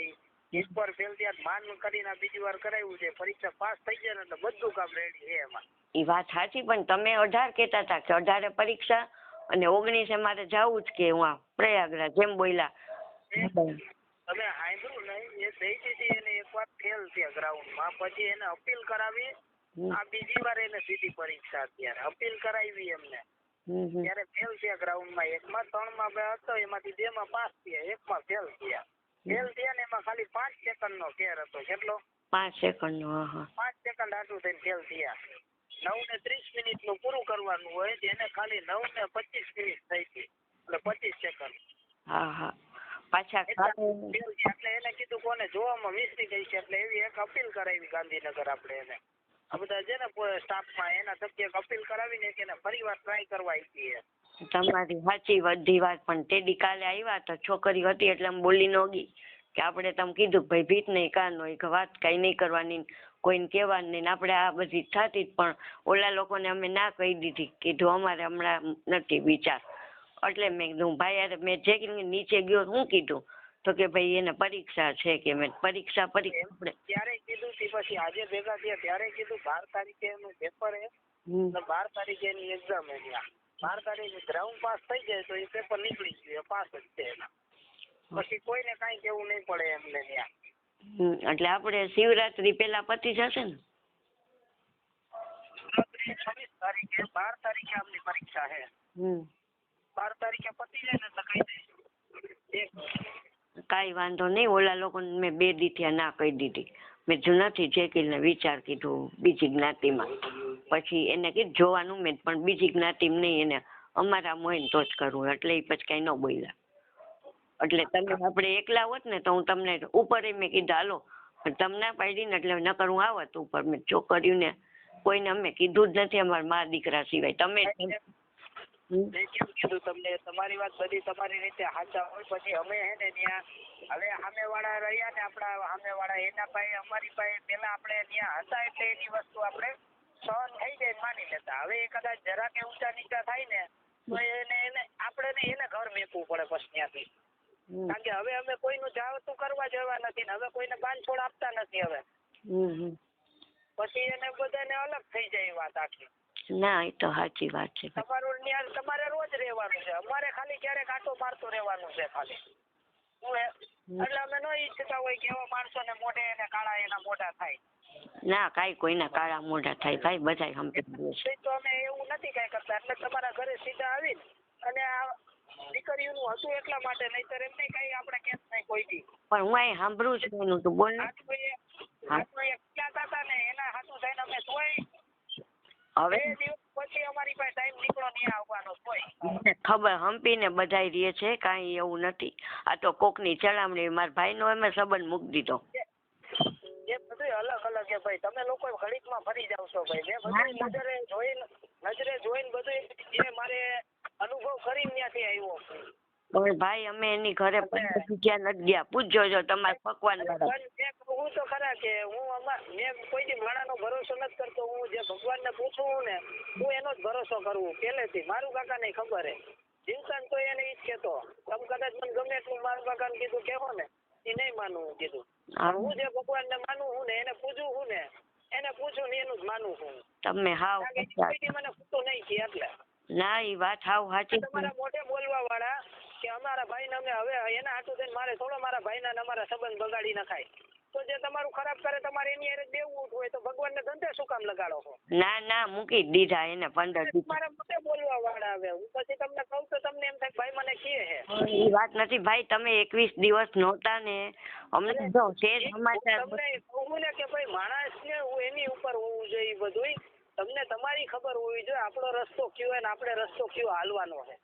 એક વાર ફેલ ત્યાં માન કરીને આ બીજી વાર કરાવ્યું છે. પરીક્ષા પાસ થઈ જાય ને એટલે બધું કામ રેડી છે એમાં. ઈ વાત સાચી, પણ તમે 18 કહેતા હતા કે 18 પરીક્ષા અને 19 મારે જવું જ કે હું પ્રયાગરાજ જેમ બોલ્યા. તમે સાંભળ્યું નહીં? એ દઈ દીધી એને એકવાર ફેલ થયા ગ્રાઉન્ડમાં, પછી એને અપીલ કરાવી. આ બીજી વાર એને સીધી પરીક્ષા અત્યારે અપીલ કરાવી એમને. ત્યારે ફેલ થયા ગ્રાઉન્ડમાં. 1માં 3માં હતો, એમાંથી 2માં પાસ થયા, 1માં ફેલ થયા. ફેલ થયા ને એમાં ખાલી 5 સેકન્ડનો ફેર હતો. કેટલો? 5 સેકન્ડનો. 5 સેકન્ડ આટલું થઈને ફેલ થયા. 9 ને 30 મિનિટનું પૂરું કરવાનું હોય, એને ખાલી 9 ને 25 મિનિટ થઈ ગઈ, એટલે 25 સેકન્ડ. હા પાછા એટલે એને કીધું કોને જોવામાં મિસ્ટેક થઈ છે, એટલે એવી એક અપીલ કરાવી ગાંધીનગર આપણે એને. આ બધા છે ને સ્ટાફમાં, એના થકી એક અપીલ કરાવીને કે એને ફરીવાર ટ્રાય કરવા આપી. તમારી સાચી બધી વાત, પણ તેડી કાલે આવ્યા તો છોકરી હતી એટલે આમ બોલી ન ગઈ કે આપણે તમે કીધું ભાઈ ભીત નહીં કાન હોય કે વાત કઈ નહીં કરવાની, કોઈને કહેવાની નહીં. આપણે આ બધી થતી જ, પણ ઓલા લોકોને અમે ના કહી દીધી, કીધું અમારે હમણાં નથી વિચાર. એટલે મેં કીધું ભાઈ યાર, મેં જે નીચે ગયો હું કીધું તો કે ભાઈ એને પરીક્ષા છે કે મેં પરીક્ષા આપણે ત્યારે કીધું પછી આજે ભેગા થયા ત્યારે કીધું 12 તારીખે એનું પેપર છે, 12 તારીખે એની એક્ઝામ છે. 12 તારીખે ગ્રાઉન્ડ પાસ થઈ જાય તો એ પેપર નીકળી ગયું, પાસ જ છે એના. પછી કોઈને કાંઈ કેવું નહીં પડે એમને ત્યાં. એટલે આપણે શિવરાત્રી પેલા પતી જશે ને? 26 તારીખે 12 તારીખે આપણી પરીક્ષા છે. 12 તારીખે પતી જાય ને એટલે કહી દઈશું. કાંઈ વાંધો નહીં. ઓલા લોકોને મેં 2 દી થયા ના કહી દીધી. મેં જો નથી જેકીલને વિચાર કીધું બીજી જ્ઞાતિમાં, પછી એને કીધું જોવાનું મેં, પણ બીજી જ્ઞાતિમાં નહીં, એને અમારા મોઈને તો જ કરવું, એટલે એ પછી કાંઈ ન બોલ્યા. એટલે તમે આપણે એકલા હોત ને તો હું તમને ઉપર મેં કીધું હાલો, પણ તમને ના પાડી ને એટલે નકર હું આવત ઉપર. મેં છોકર્યું ને કોઈને અમે કીધું જ નથી અમારા મા દીકરા સિવાય. તમે કેમ કીધું તમને? તમારી વાત બધી તમારી રીતે સાચા હોય. પછી અમે હે ને ત્યાં હવે સામેવાળા રહ્યા ને, આપણા સામેવાળા એના પાસે અમારી પાસે પેલા આપણે ત્યાં હતા એટલે એની વસ્તુ આપણે સહન થઈ જાય માની લેતા. હવે એ કદાચ જરા કે ઊંચા નીચા થાય ને તો એને આપણે એને ઘર મેકવું પડે પછી ત્યાંથી. કારણ કે હવે અમે કોઈનું જાવતું કરવા જવા નથી ને હવે કોઈને બાંધછોડ આપતા નથી. હવે પછી એને બધાને અલગ થઈ જાય વાત આખી. ના એ તો સાચી વાત છે. તમારે રોજ રહેવાનું છે, અમારે ખાલી ક્યારેક આટો મારતો રહેવાનું છે ખાલી. એટલે અમે ન ઈચ્છતા હોય કે એવા માણસોને મોઢે એને કાળા એના મોઢા થાય. ના કાંઈ કોઈના કાળા મોઢા થાય ભાઈ, બધાય સમજી છે. તો અમે એવું નથી કાંઈ કરતા. એટલે તમારા ઘરે સીધા આવીને અને આ દીકરીઓનું હતું એટલા માટે, નહીંતર એમ નહીં કાંઈ આપણે કેસ નહીં કોઈ દી. પણ હું અહીં સાંભળું છું એનું, તું બોલ ને. ક્યાં હતા ને એના હાથું થઈને અમે તોય હવે 2 દિવસ પછી અમારી પાસે ટાઈમ નીકળો નહીં આવવાનો તોય ખબર હંપીને બધાય રહે છે, કાંઈ એવું નથી. આ તો કોકની ચડામણી. મારા ભાઈનો એમ સંબંધ મૂકી દીધો. એ બધું અલગ અલગ છે ભાઈ. તમે લોકો ઘડીકમાં ફરી જાવ છો ભાઈ. મેં બધું નજરે જોઈને બધું એ મારે અનુભવ કરીને ત્યાંથી આવ્યો. પણ ભાઈ અમે એની ઘરે ક્યાં નથી ગયા. પૂછજો જો તમારે પકવાન હું તો ખરા કે મેં કોઈ દી માણાનો ભરોસો નથી કરતો. હું જે ભગવાનને પૂછું ને હું એનો જ ભરોસો કરવું પહેલેથી. મારું કાકાને ખબર હે, જીવતાને તો એને ઈ જ કહેતો. તમે કદાચ મને ગમે એટલું મારું કાકાને કીધું કહેવો ને એ નહીં માનવું. હું કીધું હું જે ભગવાનને માનું હું ને એને પૂછું હું ને એને પૂછું ને એનું જ માનું છું. તમે હાવ મને ખોટું નહીં છે એટલે. ના એ વાત હાવ સાચી. તમારા મોઢે બોલવા વાળા કે અમારા ભાઈને અમે હવે એના હાટું થઈને મારે થોડો મારા ભાઈના ને અમારા સંબંધ બગાડી નખાય. તો જે તમારું ખરાબ કરે તમારે એની હારે દેવું હોય તો ભગવાનને ધંધે શું કામ લગાડો છો? ના મૂકી દીધા એને 15 દિવસ. મારા મોઢે બોલવા વાળા આવે. હું પછી તમને કહું તો તમને એમ થાય ભાઈ મને કહે હે. એ વાત નથી ભાઈ. તમે 21 દિવસ નહોતા ને અમને જો તે સમાચાર તમને કહું ને કે ભાઈ માણસને હું એની ઉપર હોવું જોઈએ બધું. તમને તમારી ખબર હોવી જોઈએ આપણો રસ્તો કયો હોય ને આપણે રસ્તો કયો હાલવાનો છે.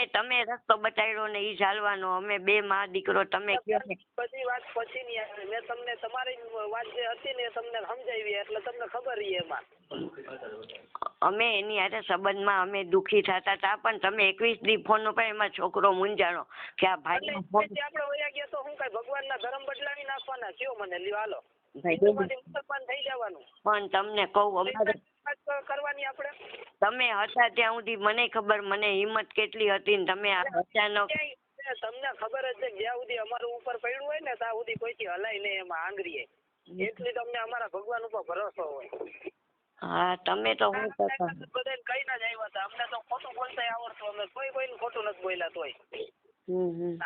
તમે રસ્તો બતાવ્યો ને ઈ જ હાલવાનો. અમે બે માં દીકરો તમે કયો ને બધી વાત પછી ની આવે. મેં તમને તમારી વાત જે હતી ને એ તમને સમજાવી એટલે તમને ખબર રહી એમાં. અમે એની હારે સંબંધમાં અમે દુખી થતા હતા પણ તમે 21 દી ફોન ઉપર એમાં છોકરો મૂંઝાણો કે આ ભાઈ આપણે વયા ગયા તો હું કઈ ભગવાનના ધર્મ બદલાવી નાખવાના કયો મને લ્યો હાલો મુસલમાન થઈ જવાનું. પણ તમને કહું અમારે કરવાની આપણે તમે હતા ત્યાં સુધી મને ખબર મને હિંમત કેટલી હતી ને તમે અચાનક તમને ખબર જ છે જ્યાં સુધી અમારું ઉપર પડ્યું હોય ને ત્યાં સુધી કોઈથી હલાય નહીં એમાં આંગળીએ એટલી તમને અમારા ભગવાન ઉપર ભરોસો હોય. હા તમે તો હું બધાને કઈ ના જ આવ્યા હતા. અમને તો ખોટું બોલતા આવડતું. અમે કોઈને ખોટું નથી બોલ્યા તોય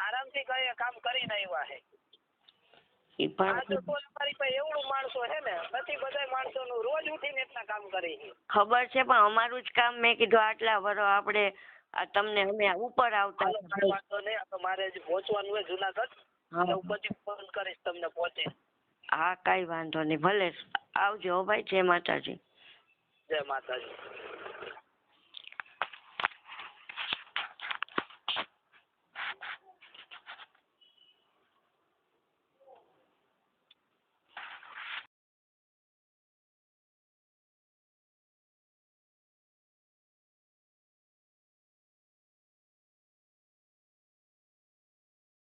આરામથી કઈ કામ કરીને આવ્યા છે. અમારી પાસે એવડું માણસો છે ને પછી બધા માણસોનું રોજ ઉઠીને એટલા કામ કરે છે. ખબર છે પણ અમારું જ કામ મેં કીધું આટલા વરો આપણે તમને અમે ઉપર આવતા વાંધો નહીં. મારે હજી પહોંચવાનું હોય જુનાગઢ હું પછી ફોન કરીશ તમને પહોંચે. હા કઈ વાંધો નહીં ભલે આવજો ભાઈ. જય માતાજી. જય માતાજી.